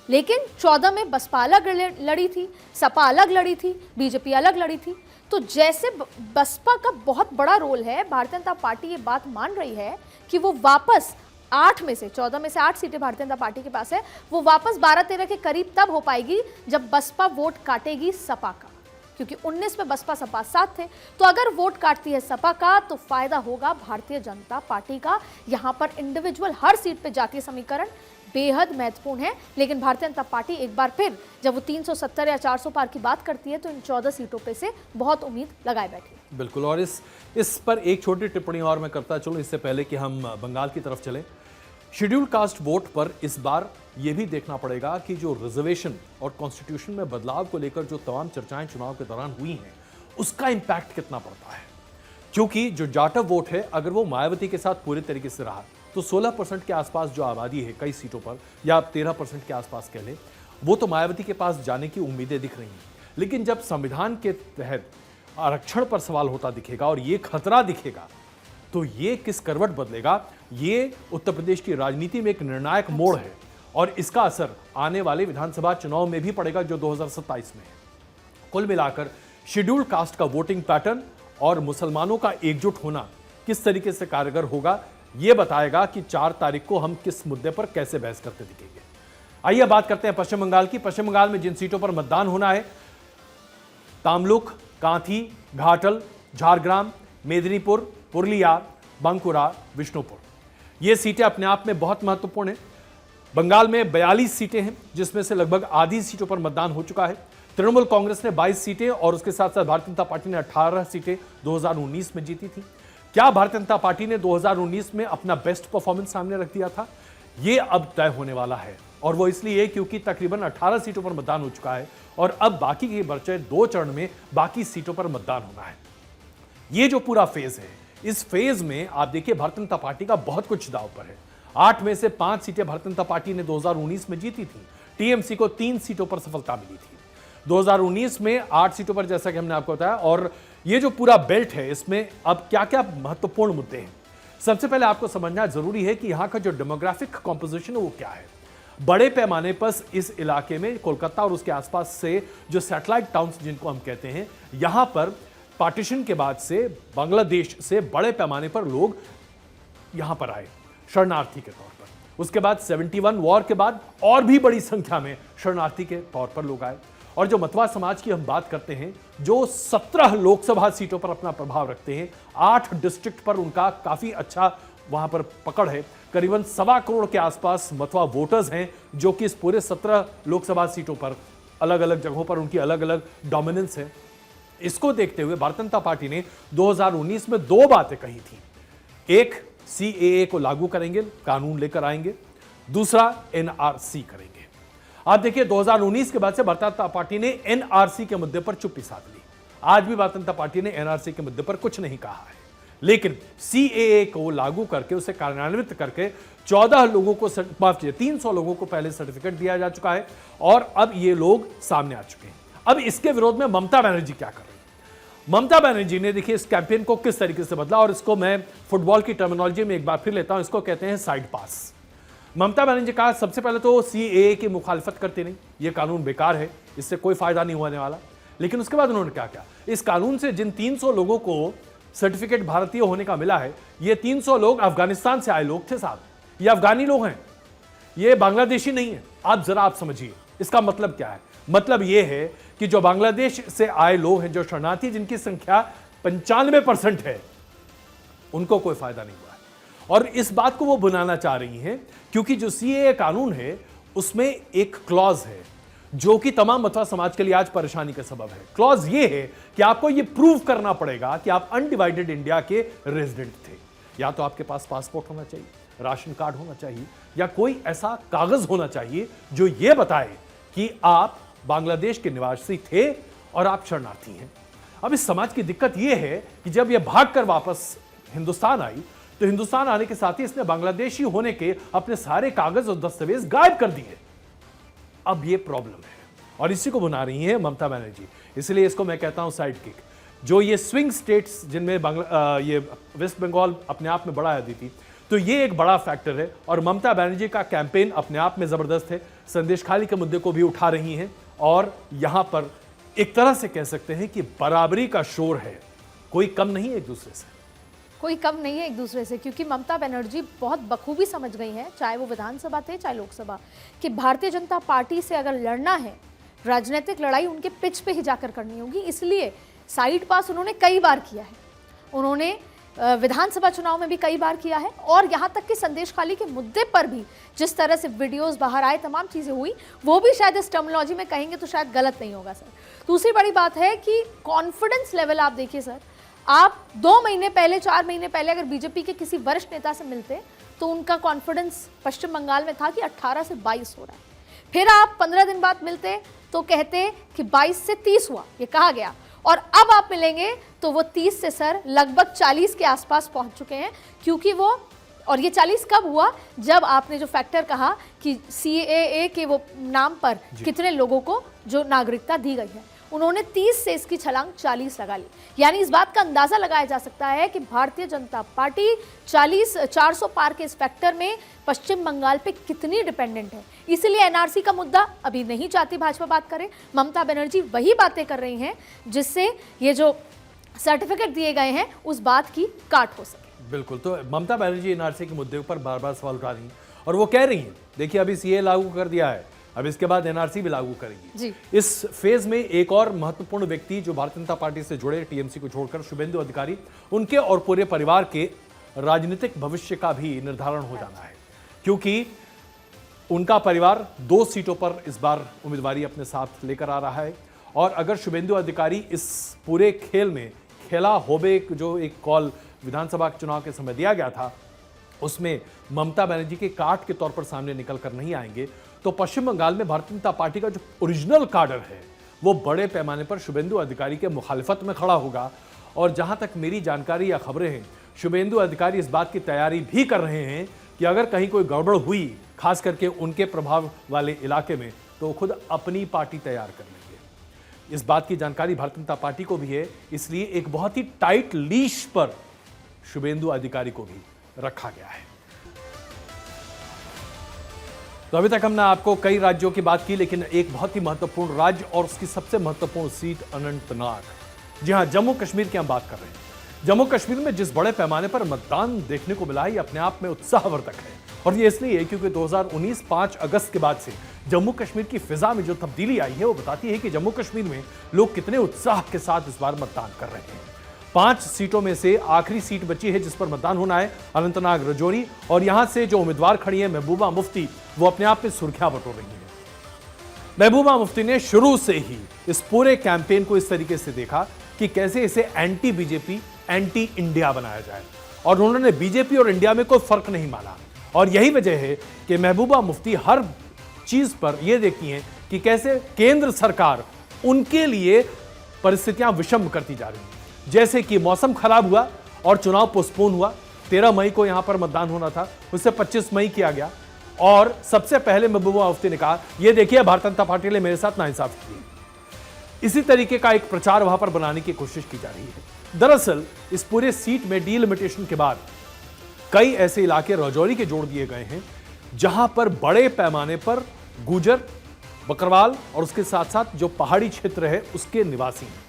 लेकिन 14 में बसपा अलग लड़ी थी, सपा अलग लड़ी थी, बीजेपी अलग लड़ी थी। तो जैसे बसपा का बहुत बड़ा रोल है, भारतीय जनता पार्टी ये बात मान रही है कि वो वापस 8 में से 14 में से 8 सीटें भारतीय जनता पार्टी के पास है, वो वापस 12-13 के करीब तब हो पाएगी जब बसपा वोट काटेगी सपा का। क्योंकि 19 में बसपा सपा साथ थे। तो अगर वोट काटती है सपा का तो फायदा होगा भारतीय जनता पार्टी का। यहां पर इंडिविजुअल हर सीट पे जातीय समीकरण बेहद महत्वपूर्ण है, लेकिन भारतीय जनता पार्टी एक बार फिर जब वो 370 या 400 पार की बात करती है तो इन 14 सीटों पे से बहुत उम्मीद लगाए बैठी। बिल्कुल, और इस पर एक छोटी टिप्पणी और मैं करता चलूं इससे पहले कि हम बंगाल की तरफ चलें। शेड्यूल कास्ट वोट पर इस बार यह भी देखना पड़ेगा कि जो रिजर्वेशन और कॉन्स्टिट्यूशन में बदलाव को लेकर जो तमाम चर्चाएं चुनाव के दौरान हुई हैं उसका इंपैक्ट कितना पड़ता है, क्योंकि जो जाटव वोट है अगर वो मायावती के साथ पूरे तरीके से रहा तो 16% के आसपास जो आबादी है कई सीटों पर, या 13% के आसपास कह लें, वो तो मायावती के पास जाने की उम्मीदें दिख रही हैं। लेकिन जब संविधान के तहत आरक्षण पर सवाल होता दिखेगा और ये खतरा दिखेगा तो ये किस करवट बदलेगा, ये उत्तर प्रदेश की राजनीति में एक निर्णायक मोड़ है और इसका असर आने वाले विधानसभा चुनाव में भी पड़ेगा जो 2027 में है। कुल मिलाकर शेड्यूल कास्ट का वोटिंग पैटर्न और मुसलमानों का एकजुट होना किस तरीके से कारगर होगा यह बताएगा कि 4 तारीख को हम किस मुद्दे पर कैसे बहस करते दिखेंगे। आइए बात करते हैं पश्चिम बंगाल की। पश्चिम बंगाल में जिन सीटों पर मतदान होना है, तामलुक, कांथी, घाटल, झारग्राम, मेदिनीपुर, पुरुलिया, बांकुरा, विष्णुपुर, ये सीटें अपने आप में बहुत महत्वपूर्ण हैं। बंगाल में 42 सीटें हैं जिसमें से लगभग आधी सीटों पर मतदान हो चुका है। तृणमूल कांग्रेस ने 22 सीटें और उसके साथ साथ भारतीय जनता पार्टी ने 18 सीटें 2019 में जीती थी। क्या भारतीय जनता पार्टी ने 2019 में अपना बेस्ट परफॉर्मेंस सामने रख दिया था? यह अब तय होने वाला है, और वो इसलिए क्योंकि तकरीबन 18 सीटों पर मतदान हो चुका है और अब बाकी के बचे 2 चरण में बाकी सीटों पर मतदान होना है। ये जो पूरा फेज है, इस फेज में आप देखिए भारतीय जनता पार्टी का बहुत कुछ दांव पर है। 8 में से 5 सीटें भारतीय जनता पार्टी ने 2019 में जीती थी। टीएमसी को 3 सीटों पर सफलता मिली थी 2019 में, 8 सीटों पर, जैसा कि हमने आपको बताया। और ये जो पूरा बेल्ट है इसमें अब क्या क्या महत्वपूर्ण मुद्दे हैं, सबसे पहले आपको समझना जरूरी है कि यहां का जो डेमोग्राफिक कॉम्पोजिशन है वो क्या है। बड़े पैमाने पर इस इलाके में कोलकाता और उसके आसपास से जो सैटेलाइट टाउन्स जिनको हम कहते हैं, यहां पर पार्टीशन के बाद से बांग्लादेश से बड़े पैमाने पर लोग यहां पर आए शरणार्थी के तौर पर। उसके बाद 71 वॉर के बाद और भी बड़ी संख्या में शरणार्थी के तौर पर लोग आए। और जो मतवा समाज की हम बात करते हैं, जो 17 लोकसभा सीटों पर अपना प्रभाव रखते हैं, 8 डिस्ट्रिक्ट पर उनका काफी अच्छा वहां पर पकड़ है। करीबन 1.25 करोड़ के आसपास मतवा वोटर्स हैं जो कि इस पूरे 17 लोकसभा सीटों पर अलग अलग जगहों पर उनकी अलग अलग डोमिनेंस है। इसको देखते हुए भारतीय जनता पार्टी ने 2019 में 2 बातें कही थी। एक, सीएए को लागू करेंगे, कानून लेकर आएंगे। दूसरा, एनआरसी करेंगे। आप देखिए 2019 के बाद से भारतीय जनता पार्टी ने एनआरसी के मुद्दे पर चुप्पी साध ली। आज भी भारतीय जनता पार्टी ने एनआरसी के मुद्दे पर कुछ नहीं कहा है, लेकिन सीएए को लागू करके उसे कार्यान्वित करके 14 लोगों को, माफ कीजिए 300 लोगों को पहले सर्टिफिकेट दिया जा चुका है और अब ये लोग सामने आ चुके हैं। अब इसके विरोध में ममता बनर्जी क्या कर रही है? ममता बनर्जी ने देखिए इस कैंपेन को किस तरीके से बदला, और इसको मैं फुटबॉल की टर्मिनोलॉजी में एक बार फिर लेता हूं, इसको कहते हैं साइड पास। ममता बनर्जी कहा सबसे पहले तो सीएए की मुखालिफत करते नहीं, यह कानून बेकार है, इससे कोई फायदा नहीं होने वाला। लेकिन उसके बाद उन्होंने क्या किया, इस कानून से जिन 300 लोगों को सर्टिफिकेट भारतीय होने का मिला है, ये 300 लोग अफगानिस्तान से आए लोग थे साहब, ये अफगानी लोग हैं, ये बांग्लादेशी नहीं है। आप समझिए इसका मतलब क्या है। मतलब यह है कि जो बांग्लादेश से आए लोग हैं, जो शरणार्थी जिनकी संख्या 95% है, उनको कोई फायदा नहीं हुआ है। और इस बात को वो बनाना चाह रही हैं क्योंकि जो सीएए कानून है उसमें एक क्लॉज है जो कि तमाम मतवा समाज के लिए आज परेशानी का सबब है। क्लॉज ये है कि आपको ये प्रूव करना पड़ेगा कि आप अनडिवाइडेड इंडिया के रेजिडेंट थे। या तो आपके पास पासपोर्ट होना चाहिए, राशन कार्ड होना चाहिए, या कोई ऐसा कागज होना चाहिए जो ये बताए कि आप बांग्लादेश के निवासी थे और आप शरणार्थी हैं। अब इस समाज की दिक्कत यह है कि जब यह भागकर वापस हिंदुस्तान आई तो हिंदुस्तान आने के साथ ही इसने बांग्लादेशी होने के अपने सारे कागज और दस्तावेज गायब कर दिए। अब यह प्रॉब्लम है और इसी को बना रही है ममता बनर्जी। इसलिए इसको मैं कहता हूं साइड किक। जो ये स्विंग स्टेट्स जिनमें ये वेस्ट बंगाल अपने आप में बड़ा आदि थी, तो ये एक बड़ा फैक्टर है। और ममता बनर्जी का कैंपेन अपने आप में जबरदस्त है। संदेश खाली के मुद्दे को भी उठा रही हैं और यहां पर एक तरह से कह सकते हैं कि बराबरी का शोर है, कोई कम नहीं है एक दूसरे से, कोई कम नहीं है एक दूसरे से, क्योंकि ममता बनर्जी बहुत बखूबी समझ गई हैं, चाहे वो विधानसभा थे चाहे लोकसभा, कि भारतीय जनता पार्टी से अगर लड़ना है राजनीतिक लड़ाई उनके पिच पे ही जाकर करनी होगी, इसलिए साइड पास उन्होंने कई बार किया है। उन्होंने विधानसभा चुनाव में भी कई बार किया है, और यहाँ तक कि संदेश खाली के मुद्दे पर भी जिस तरह से वीडियोस बाहर आए, तमाम चीज़ें हुई, वो भी शायद इस टर्मिनोलॉजी में कहेंगे तो शायद गलत नहीं होगा सर। दूसरी बड़ी बात है कि कॉन्फिडेंस लेवल आप देखिए सर, आप 2 महीने पहले, 4 महीने पहले अगर बीजेपी के किसी वरिष्ठ नेता से मिलते तो उनका कॉन्फिडेंस पश्चिम बंगाल में था कि 18 से 22 हो रहा है। फिर आप 15 दिन बाद मिलते तो कहते कि 22 से 30 हुआ, ये कहा गया, और अब आप मिलेंगे तो वो 30 से सर लगभग 40 के आसपास पहुंच चुके हैं, क्योंकि वो, और ये 40 कब हुआ, जब आपने जो फैक्टर कहा कि CAA के वो नाम पर कितने लोगों को जो नागरिकता दी गई है, उन्होंने 30 से इसकी छलांग 40 लगा ली। यानी इस बात का अंदाजा लगाया जा सकता है कि भारतीय जनता पार्टी 400 पार के इस फैक्टर में पश्चिम बंगाल पे कितनी डिपेंडेंट है। इसलिए NRC का मुद्दा अभी नहीं चाहती भाजपा बात करे, ममता बनर्जी वही बातें कर रही हैं जिससे ये जो सर्टिफिकेट दिए गए हैं उस बात की काट हो सके। बिल्कुल, तो ममता बनर्जी NRC के मुद्दे पर बार बार सवाल उठा रही हैं और वो कह रही हैं, देखिए अभी CAA लागू कर दिया है, अब इसके बाद NRC भी लागू करेगी जी। इस फेज में एक और महत्वपूर्ण व्यक्ति जो भारतीय जनता पार्टी से जुड़े, TMC को छोड़कर, शुभेंदु अधिकारी, उनके और पूरे परिवार के राजनीतिक भविष्य का भी निर्धारण हो जाना है, क्योंकि उनका परिवार 2 सीटों पर इस बार उम्मीदवारी अपने साथ लेकर आ रहा है। और अगर शुभेंदु अधिकारी इस पूरे खेल में खेला होबे, जो एक कॉल विधानसभा चुनाव के समय दिया गया था, उसमें ममता बनर्जी के काट के तौर पर सामने निकल कर नहीं आएंगे, तो पश्चिम बंगाल में भारतीय जनता पार्टी का जो ओरिजिनल काडर है वो बड़े पैमाने पर शुभेंदु अधिकारी के मुखालिफत में खड़ा होगा। और जहां तक मेरी जानकारी या खबरें हैं, शुभेंदु अधिकारी इस बात की तैयारी भी कर रहे हैं कि अगर कहीं कोई गड़बड़ हुई, खास करके उनके प्रभाव वाले इलाके में, तो खुद अपनी पार्टी तैयार कर लेंगे। इस बात की जानकारी भारतीय जनता पार्टी को भी है, इसलिए एक बहुत ही टाइट लीश पर शुभेंदु अधिकारी को भी रखा गया है। तो अभी तक हमने आपको कई राज्यों की बात की, लेकिन एक बहुत ही महत्वपूर्ण राज्य और उसकी सबसे महत्वपूर्ण सीट अनंतनाग, जी हां, जम्मू कश्मीर की हम बात कर रहे हैं। जम्मू कश्मीर में जिस बड़े पैमाने पर मतदान देखने को मिला है, ये अपने आप में उत्साहवर्धक है, और ये इसलिए क्योंकि 2019 5 अगस्त के बाद से जम्मू कश्मीर की फिजा में जो तब्दीली आई है वो बताती है कि जम्मू कश्मीर में लोग कितने उत्साह के साथ इस बार मतदान कर रहे हैं। 5 सीटों में से आखिरी सीट बची है जिस पर मतदान होना है, अनंतनाग रजौरी, और यहां से जो उम्मीदवार खड़ी है महबूबा मुफ्ती, वो अपने आप में सुर्खियां बटोर रही है। महबूबा मुफ्ती ने शुरू से ही इस पूरे कैंपेन को इस तरीके से देखा कि कैसे इसे एंटी बीजेपी, एंटी इंडिया बनाया जाए, और उन्होंने बीजेपी और इंडिया में कोई फर्क नहीं माना। और यही वजह है कि महबूबा मुफ्ती हर चीज पर यह देखती हैं कि कैसे केंद्र सरकार उनके लिए परिस्थितियां विषम करती जा रही हैं। जैसे कि मौसम खराब हुआ और चुनाव पोस्टपोन हुआ, 13 मई को यहां पर मतदान होना था, उससे 25 मई किया गया, और सबसे पहले महबूबा मुफ्ती ने कहा, यह देखिए भारतीय जनता पार्टी ने मेरे साथ नाइंसाफी की। इसी तरीके का एक प्रचार वहां पर बनाने की कोशिश की जा रही है। दरअसल इस पूरे सीट में डीलिमिटेशन के बाद कई ऐसे इलाके रजौरी के जोड़ दिए गए हैं जहां पर बड़े पैमाने पर गुजर, बकरवाल और उसके साथ साथ जो पहाड़ी क्षेत्र है उसके निवासी हैं।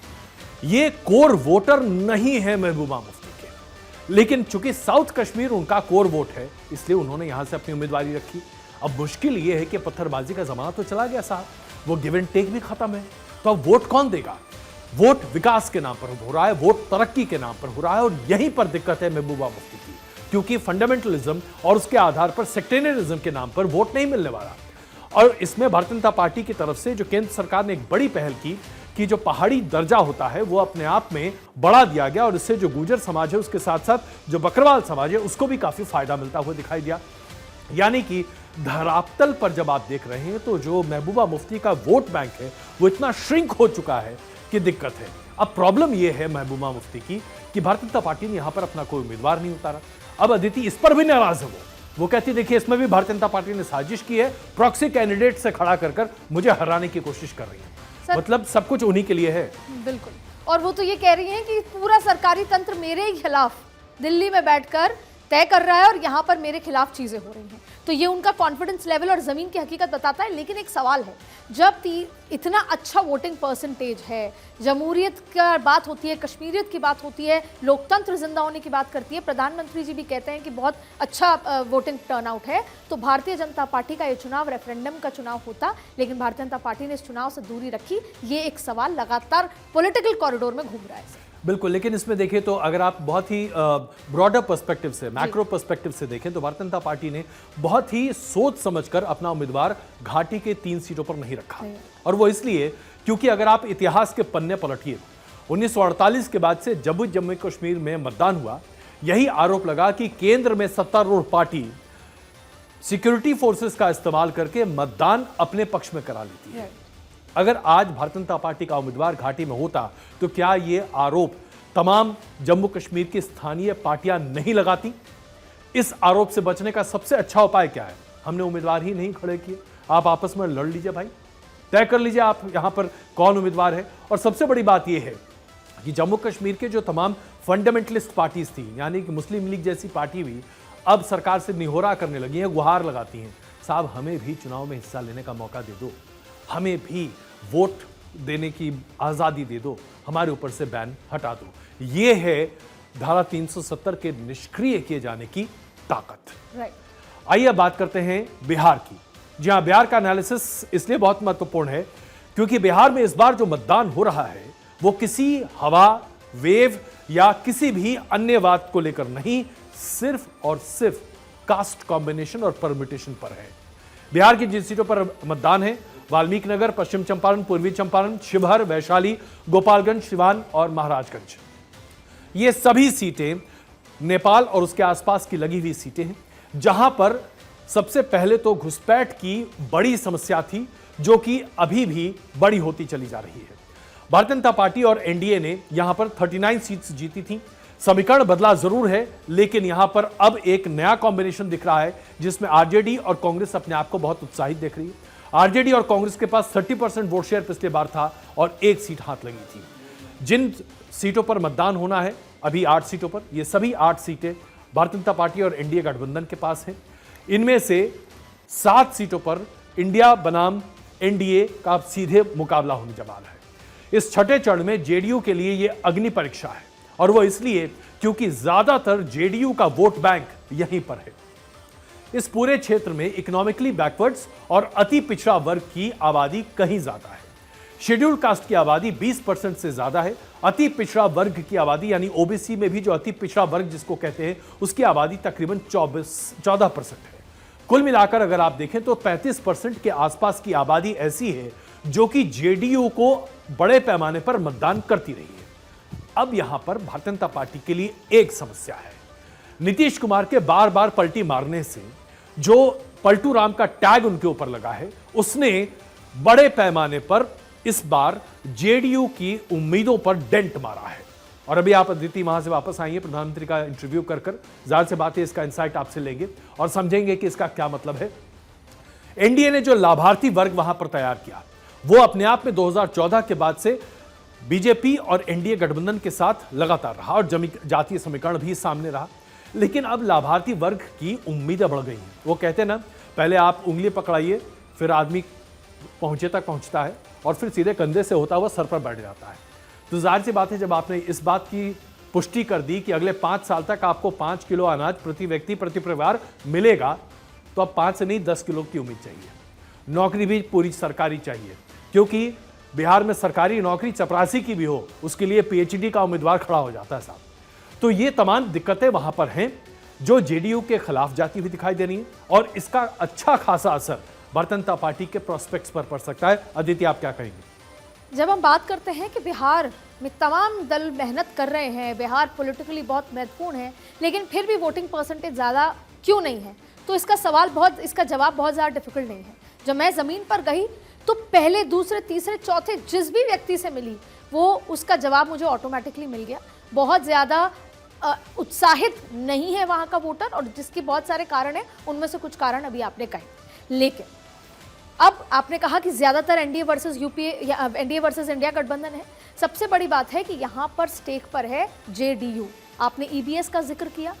ये कोर वोटर नहीं है महबूबा मुफ्ती के, लेकिन चूंकि साउथ कश्मीर उनका कोर वोट है, इसलिए उन्होंने यहां से अपनी उम्मीदवारी रखी। अब मुश्किल यह है कि पत्थरबाजी का जमाना तो चला गया साहब, वो गिव एंड टेक भी खत्म है, तो अब वोट कौन देगा? वोट विकास के नाम पर हो रहा है, वोट तरक्की के नाम पर हो रहा है, और यहीं पर दिक्कत है महबूबा मुफ्ती की, क्योंकि फंडामेंटलिज्म और उसके आधार पर सेक्टेरियनिज्म के नाम पर वोट नहीं मिलने वाला। और इसमें भारतीय जनता पार्टी की तरफ से जो केंद्र सरकार ने एक बड़ी पहल की कि जो पहाड़ी दर्जा होता है वो अपने आप में बढ़ा दिया गया, और इससे जो गुर्जर समाज है उसके साथ साथ जो बकरवाल समाज है उसको भी काफी फायदा मिलता हुआ दिखाई दिया। यानी कि धरातल पर जब आप देख रहे हैं तो जो महबूबा मुफ्ती का वोट बैंक है वो इतना श्रिंक हो चुका है कि दिक्कत है। अब प्रॉब्लम यह है महबूबा मुफ्ती की कि भारतीय जनता पार्टी ने यहां पर अपना कोई उम्मीदवार नहीं उतारा। अब अदिति इस पर भी नाराज है, वो कहती देखिए इसमें भी भारतीय जनता पार्टी ने साजिश की है, प्रॉक्सी कैंडिडेट से खड़ा कर मुझे हराने की कोशिश कर रही है। मतलब सब कुछ उन्हीं के लिए है। बिल्कुल, और वो तो ये कह रही हैं कि पूरा सरकारी तंत्र मेरे ही खिलाफ दिल्ली में बैठकर तय कर रहा है और यहाँ पर मेरे खिलाफ चीजें हो रही हैं। तो ये उनका कॉन्फिडेंस लेवल और ज़मीन की हकीकत बताता है। लेकिन एक सवाल है, जब इतना अच्छा वोटिंग परसेंटेज है, जमहूरियत का बात होती है, कश्मीरियत की बात होती है, लोकतंत्र जिंदा होने की बात करती है, प्रधानमंत्री जी भी कहते हैं कि बहुत अच्छा वोटिंग टर्नआउट है, तो भारतीय जनता पार्टी का ये चुनाव रेफरेंडम का चुनाव होता, लेकिन भारतीय जनता पार्टी ने इस चुनाव से दूरी रखी। ये एक सवाल लगातार पॉलिटिकल कॉरिडोर में घूम रहा है। बिल्कुल, लेकिन इसमें देखें तो अगर आप बहुत ही ब्रॉडर पर्सपेक्टिव से, मैक्रो पर्सपेक्टिव से देखें तो भारतीय जनता पार्टी ने बहुत ही सोच समझकर अपना उम्मीदवार घाटी के 3 सीटों पर नहीं रखा। और वो इसलिए क्योंकि अगर आप इतिहास के पन्ने पलटिए, 1948 के बाद से जब जम्मू कश्मीर में मतदान हुआ, यही आरोप लगा कि केंद्र में सत्तारूढ़ पार्टी सिक्योरिटी फोर्सेस का इस्तेमाल करके मतदान अपने पक्ष में करा लेती है। अगर आज भारतीय जनता पार्टी का उम्मीदवार घाटी में होता तो क्या ये आरोप तमाम जम्मू कश्मीर की स्थानीय पार्टियां नहीं लगाती? इस आरोप से बचने का सबसे अच्छा उपाय क्या है? हमने उम्मीदवार ही नहीं खड़े किए। आप आपस में लड़ लीजिए भाई, तय कर लीजिए आप यहां पर कौन उम्मीदवार है। और सबसे बड़ी बात यह है कि जम्मू कश्मीर के जो तमाम फंडामेंटलिस्ट पार्टीज थी, यानी कि मुस्लिम लीग जैसी पार्टी भी अब सरकार से निहोरा करने लगी हैं, गुहार लगाती हैं, साहब हमें भी चुनाव में हिस्सा लेने का मौका दे दो, हमें भी वोट देने की आज़ादी दे दो, हमारे ऊपर से बैन हटा दो। ये है धारा 370 के निष्क्रिय किए जाने की ताकत। आइए बात करते हैं बिहार की। जी हां, बिहार का एनालिसिस इसलिए बहुत महत्वपूर्ण है क्योंकि बिहार में इस बार जो मतदान हो रहा है वो किसी हवा, वेव या किसी भी अन्य बात को लेकर नहीं, सिर्फ और सिर्फ कास्ट कॉम्बिनेशन और परम्यूटेशन पर है। बिहार की जिन सीटों पर मतदान है, वाल्मीकि नगर, पश्चिम चंपारण, पूर्वी चंपारण, शिवहर, वैशाली, गोपालगंज, सिवान और महाराजगंज, ये सभी सीटें नेपाल और उसके आसपास की लगी हुई सीटें हैं, जहां पर सबसे पहले तो घुसपैठ की बड़ी समस्या थी, जो कि अभी भी बड़ी होती चली जा रही है। भारतीय जनता पार्टी और एनडीए ने यहां पर 39 सीट्स जीती थी। समीकरण बदला जरूर है, लेकिन यहां पर अब एक नया कॉम्बिनेशन दिख रहा है जिसमें आरजेडी और कांग्रेस अपने आप को बहुत उत्साहित देख रही है। आरजेडी और कांग्रेस के पास 30% वोट शेयर पिछले बार था और 1 सीट हाथ लगी थी। जिन सीटों पर मतदान होना है, अभी 8 सीटों पर, ये सभी 8 सीटें भारतीय जनता पार्टी और एनडीए गठबंधन के पास हैं। इनमें से 7 सीटों पर इंडिया बनाम एनडीए का सीधे मुकाबला होने जा रहा है। इस छठे चरण में जेडीयू के लिए यह अग्नि परीक्षा है, और वो इसलिए क्योंकि ज्यादातर जेडीयू का वोट बैंक यहीं पर है। इस पूरे क्षेत्र में इकोनॉमिकली बैकवर्ड्स और अति पिछड़ा वर्ग की आबादी कहीं ज्यादा है। शेड्यूल कास्ट की आबादी 20% से ज्यादा है। अति पिछड़ा वर्ग की आबादी यानी ओबीसी में भी जो अति पिछड़ा वर्ग जिसको कहते हैं, उसकी आबादी तकरीबन 14% है। कुल मिलाकर अगर आप देखें तो 35% के आसपास की आबादी ऐसी है जो कि जेडीयू को बड़े पैमाने पर मतदान करती रही है। अब यहां पर भारतीय जनता पार्टी के लिए एक समस्या है। नीतीश कुमार के बार बार पलटी मारने से जो पलटू राम का टैग उनके ऊपर लगा है, उसने बड़े पैमाने पर इस बार जेडीयू की उम्मीदों पर डेंट मारा है। और अभी आप अदिति वहां से वापस आएंगे प्रधानमंत्री का इंटरव्यू कर जाहिर सी बात है इसका इंसाइट आपसे लेंगे और समझेंगे कि इसका क्या मतलब है। एनडीए ने जो लाभार्थी वर्ग वहां पर तैयार किया, वो अपने आप में 2014 के बाद से बीजेपी और एनडीए गठबंधन के साथ लगातार रहा और जातीय समीकरण भी सामने रहा। लेकिन अब लाभार्थी वर्ग की उम्मीदें बढ़ गई हैं। वो कहते हैं ना, पहले आप उंगली पकड़ाइए, फिर आदमी पहुंचे तक पहुंचता है और फिर सीधे कंधे से होता हुआ सर पर बैठ जाता है। तो जाहिर सी बात है, जब आपने इस बात की पुष्टि कर दी कि अगले 5 साल तक आपको 5 किलो अनाज प्रति व्यक्ति प्रति परिवार मिलेगा, तो अब 5 से नहीं 10 किलो की उम्मीद चाहिए। नौकरी भी पूरी सरकारी चाहिए, क्योंकि बिहार में सरकारी नौकरी चपरासी की भी हो, उसके लिए पीएचडी का उम्मीदवार खड़ा हो जाता है साहब। तो ये तमाम दिक्कतें वहां पर हैं जो जेडीयू के खिलाफ जाती हुई दिखाई दे रही हैं, और इसका अच्छा खासा असर भारतीय जनता पार्टी के प्रोस्पेक्ट्स पर पड़ सकता है। अदिति, आप क्या कहेंगे? जब हम बात करते हैं कि बिहार में तमाम दल मेहनत कर रहे हैं, बिहार पॉलिटिकली बहुत महत्वपूर्ण है, लेकिन फिर भी वोटिंग परसेंटेज ज़्यादा क्यों नहीं है, तो इसका जवाब बहुत ज़्यादा डिफिकल्ट नहीं है। जब मैं ज़मीन पर गई तो पहले, दूसरे, तीसरे, चौथे जिस भी व्यक्ति से मिली, वो उसका जवाब मुझे ऑटोमेटिकली मिल गया। बहुत ज़्यादा उत्साहित नहीं है वहाँ का वोटर, और जिसके बहुत सारे कारण हैं, उनमें से कुछ कारण अभी आपने कहे। लेकिन अब आपने कहा कि ज़्यादातर एनडीए वर्सेस यूपीए या एनडीए वर्सेस इंडिया गठबंधन है। सबसे बड़ी बात है कि यहाँ पर स्टेक पर है जेडीयू। आपने ईबीएस का जिक्र किया,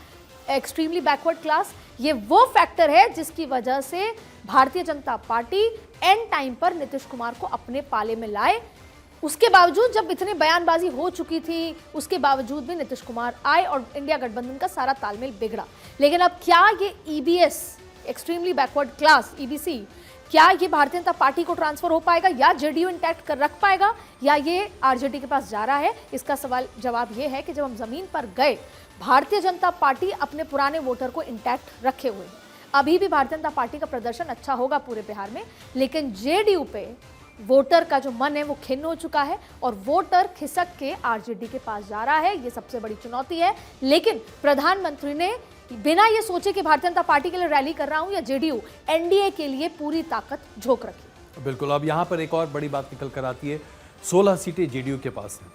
एक्सट्रीमली बैकवर्ड क्लास, ये वो फैक्टर है जिसकी वजह से Bharatiya Janata party and time पर नीतीश कुमार को अपने पाले में लाए। उसके बावजूद जब इतनी बयानबाजी हो चुकी थी, उसके बावजूद भी नीतीश कुमार आए और इंडिया गठबंधन का सारा तालमेल बिगड़ा। लेकिन अब क्या ये EBS, extremely backward class, EBC, क्या ये भारतीय जनता पार्टी को ट्रांसफर हो पाएगा, या जेडीयू इंटैक्ट कर रख पाएगा, या ये आरजेडी के पास जा रहा है? इसका जवाब ये है कि जब हम जमीन पर गए, भारतीय जनता पार्टी अपने पुराने वोटर को इंटैक्ट रखे हुए है। अभी भी भारतीय जनता पार्टी का प्रदर्शन अच्छा होगा पूरे बिहार में, लेकिन जेडीयू पे वोटर का जो मन है वो खिन्न हो चुका है और वोटर खिसक के आरजेडी के पास जा रहा है। ये सबसे बड़ी चुनौती है। लेकिन प्रधानमंत्री ने बिना ये सोचे कि भारतीय जनता पार्टी के लिए रैली कर रहा हूं या जेडीयू, एनडीए के लिए पूरी ताकत झोंक रखी। बिल्कुल। अब यहाँ पर एक और बड़ी बात निकल कर आती है, 16 सीटें जेडीयू के पास हैं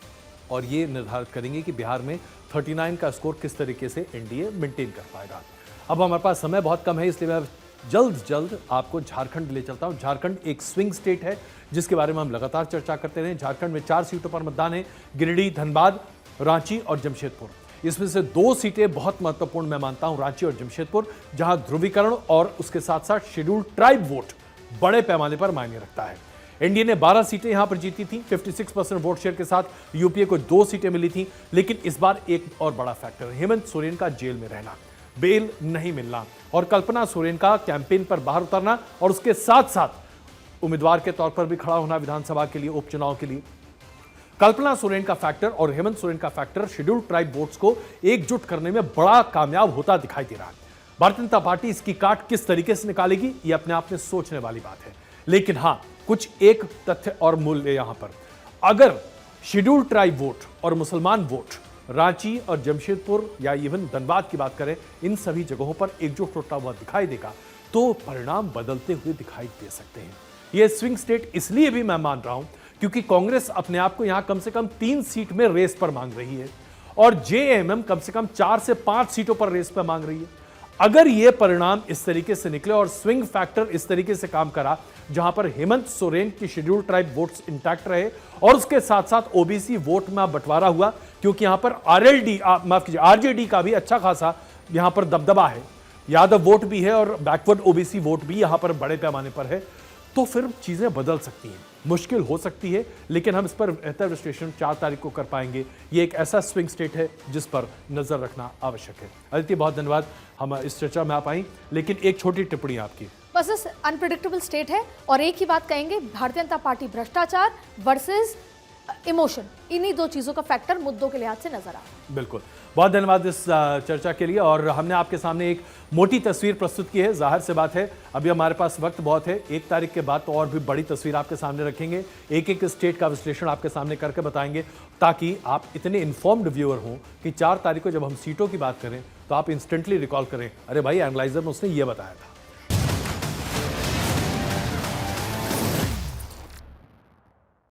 और ये निर्धारित करेंगे कि बिहार में 39 का स्कोर किस तरीके से एनडीए मेंटेन कर पाएगा। अब हमारे पास समय बहुत कम है, इसलिए मैं जल्द आपको झारखंड ले चलता हूं। झारखंड एक स्विंग स्टेट है जिसके बारे में हम लगातार चर्चा करते रहे। झारखंड में 4 सीटों पर मतदान है, गिरिडीह, धनबाद, रांची और जमशेदपुर। इसमें से 2 सीटें बहुत महत्वपूर्ण मैं मानता हूं, रांची और जमशेदपुर, जहां ध्रुवीकरण और उसके साथ साथ शेड्यूल्ड ट्राइब वोट बड़े पैमाने पर मायने रखता है। एनडीए ने 12 सीटें यहां पर जीती थी, 56% वोट शेयर के साथ यूपीए को 2 सीटें मिली थी। लेकिन इस बार एक और बड़ा फैक्टर है, हेमंत सोरेन का जेल में रहना, बेल नहीं मिलना और कल्पना सोरेन का कैंपेन पर बाहर उतरना और उसके साथ साथ उम्मीदवार के तौर पर भी खड़ा होना विधानसभा के लिए, उपचुनाव के लिए। कल्पना सोरेन का फैक्टर और हेमंत सोरेन का फैक्टर शेड्यूल्ड ट्राइब वोट्स को एकजुट करने में बड़ा कामयाब होता दिखाई दे रहा है। भारतीय जनता पार्टी इसकी काट किस तरीके से निकालेगी, यह अपने आप में सोचने वाली बात है। लेकिन हां, कुछ एक तथ्य और मूल्य यहां पर, अगर शेड्यूल्ड ट्राइब वोट और मुसलमान वोट रांची और जमशेदपुर या इवन धनबाद की बात करें, इन सभी जगहों पर एकजुट होता हुआ दिखाई देगा तो परिणाम बदलते हुए दिखाई दे सकते हैं। यह स्विंग स्टेट इसलिए भी मैं मान रहा हूं क्योंकि कांग्रेस अपने आप को यहां कम से कम 3 सीट में रेस पर मांग रही है और जेएमएम कम से कम 4 से 5 सीटों पर रेस पर मांग रही है। अगर यह परिणाम इस तरीके से निकले और स्विंग फैक्टर इस तरीके से काम करा जहां पर हेमंत सोरेन की शेड्यूल्ड ट्राइब वोट्स इंटैक्ट रहे और उसके साथ साथ ओबीसी वोट में बंटवारा हुआ, क्योंकि यहां पर आरजेडी का भी अच्छा खासा यहां पर दबदबा है, यादव वोट भी है और बैकवर्ड ओबीसी वोट भी यहां पर बड़े पैमाने पर है, तो फिर चीजें बदल सकती हैं, मुश्किल हो सकती है। लेकिन हम इस पर बेहतर विश्लेषण 4 तारीख को कर पाएंगे। ये एक ऐसा स्विंग स्टेट है जिस पर नजर रखना आवश्यक है। अदिति, बहुत धन्यवाद हम इस चर्चा में आ पाई, लेकिन एक छोटी टिप्पणी आपकी। बस इस अनप्रिडिक्टेबल स्टेट है और एक ही बात कहेंगे, भारतीय जनता पार्टी भ्रष्टाचार वर्सेस इमोशन, इन्हीं 2 चीजों का फैक्टर मुद्दों के लिहाज से नजर आ रहा है। बिल्कुल, बहुत धन्यवाद इस चर्चा के लिए। और हमने आपके सामने एक मोटी तस्वीर प्रस्तुत की है। जाहिर सी बात है अभी हमारे पास वक्त बहुत है, 1 तारीख के बाद तो और भी बड़ी तस्वीर आपके सामने रखेंगे, एक स्टेट का विश्लेषण आपके सामने करके बताएंगे, ताकि आप इतने इन्फॉर्म्ड व्यूअर हों कि 4 तारीख को जब हम सीटों की बात करें तो आप इंस्टेंटली रिकॉल करें, अरे भाई एनालाइजर में उसने ये बताया था।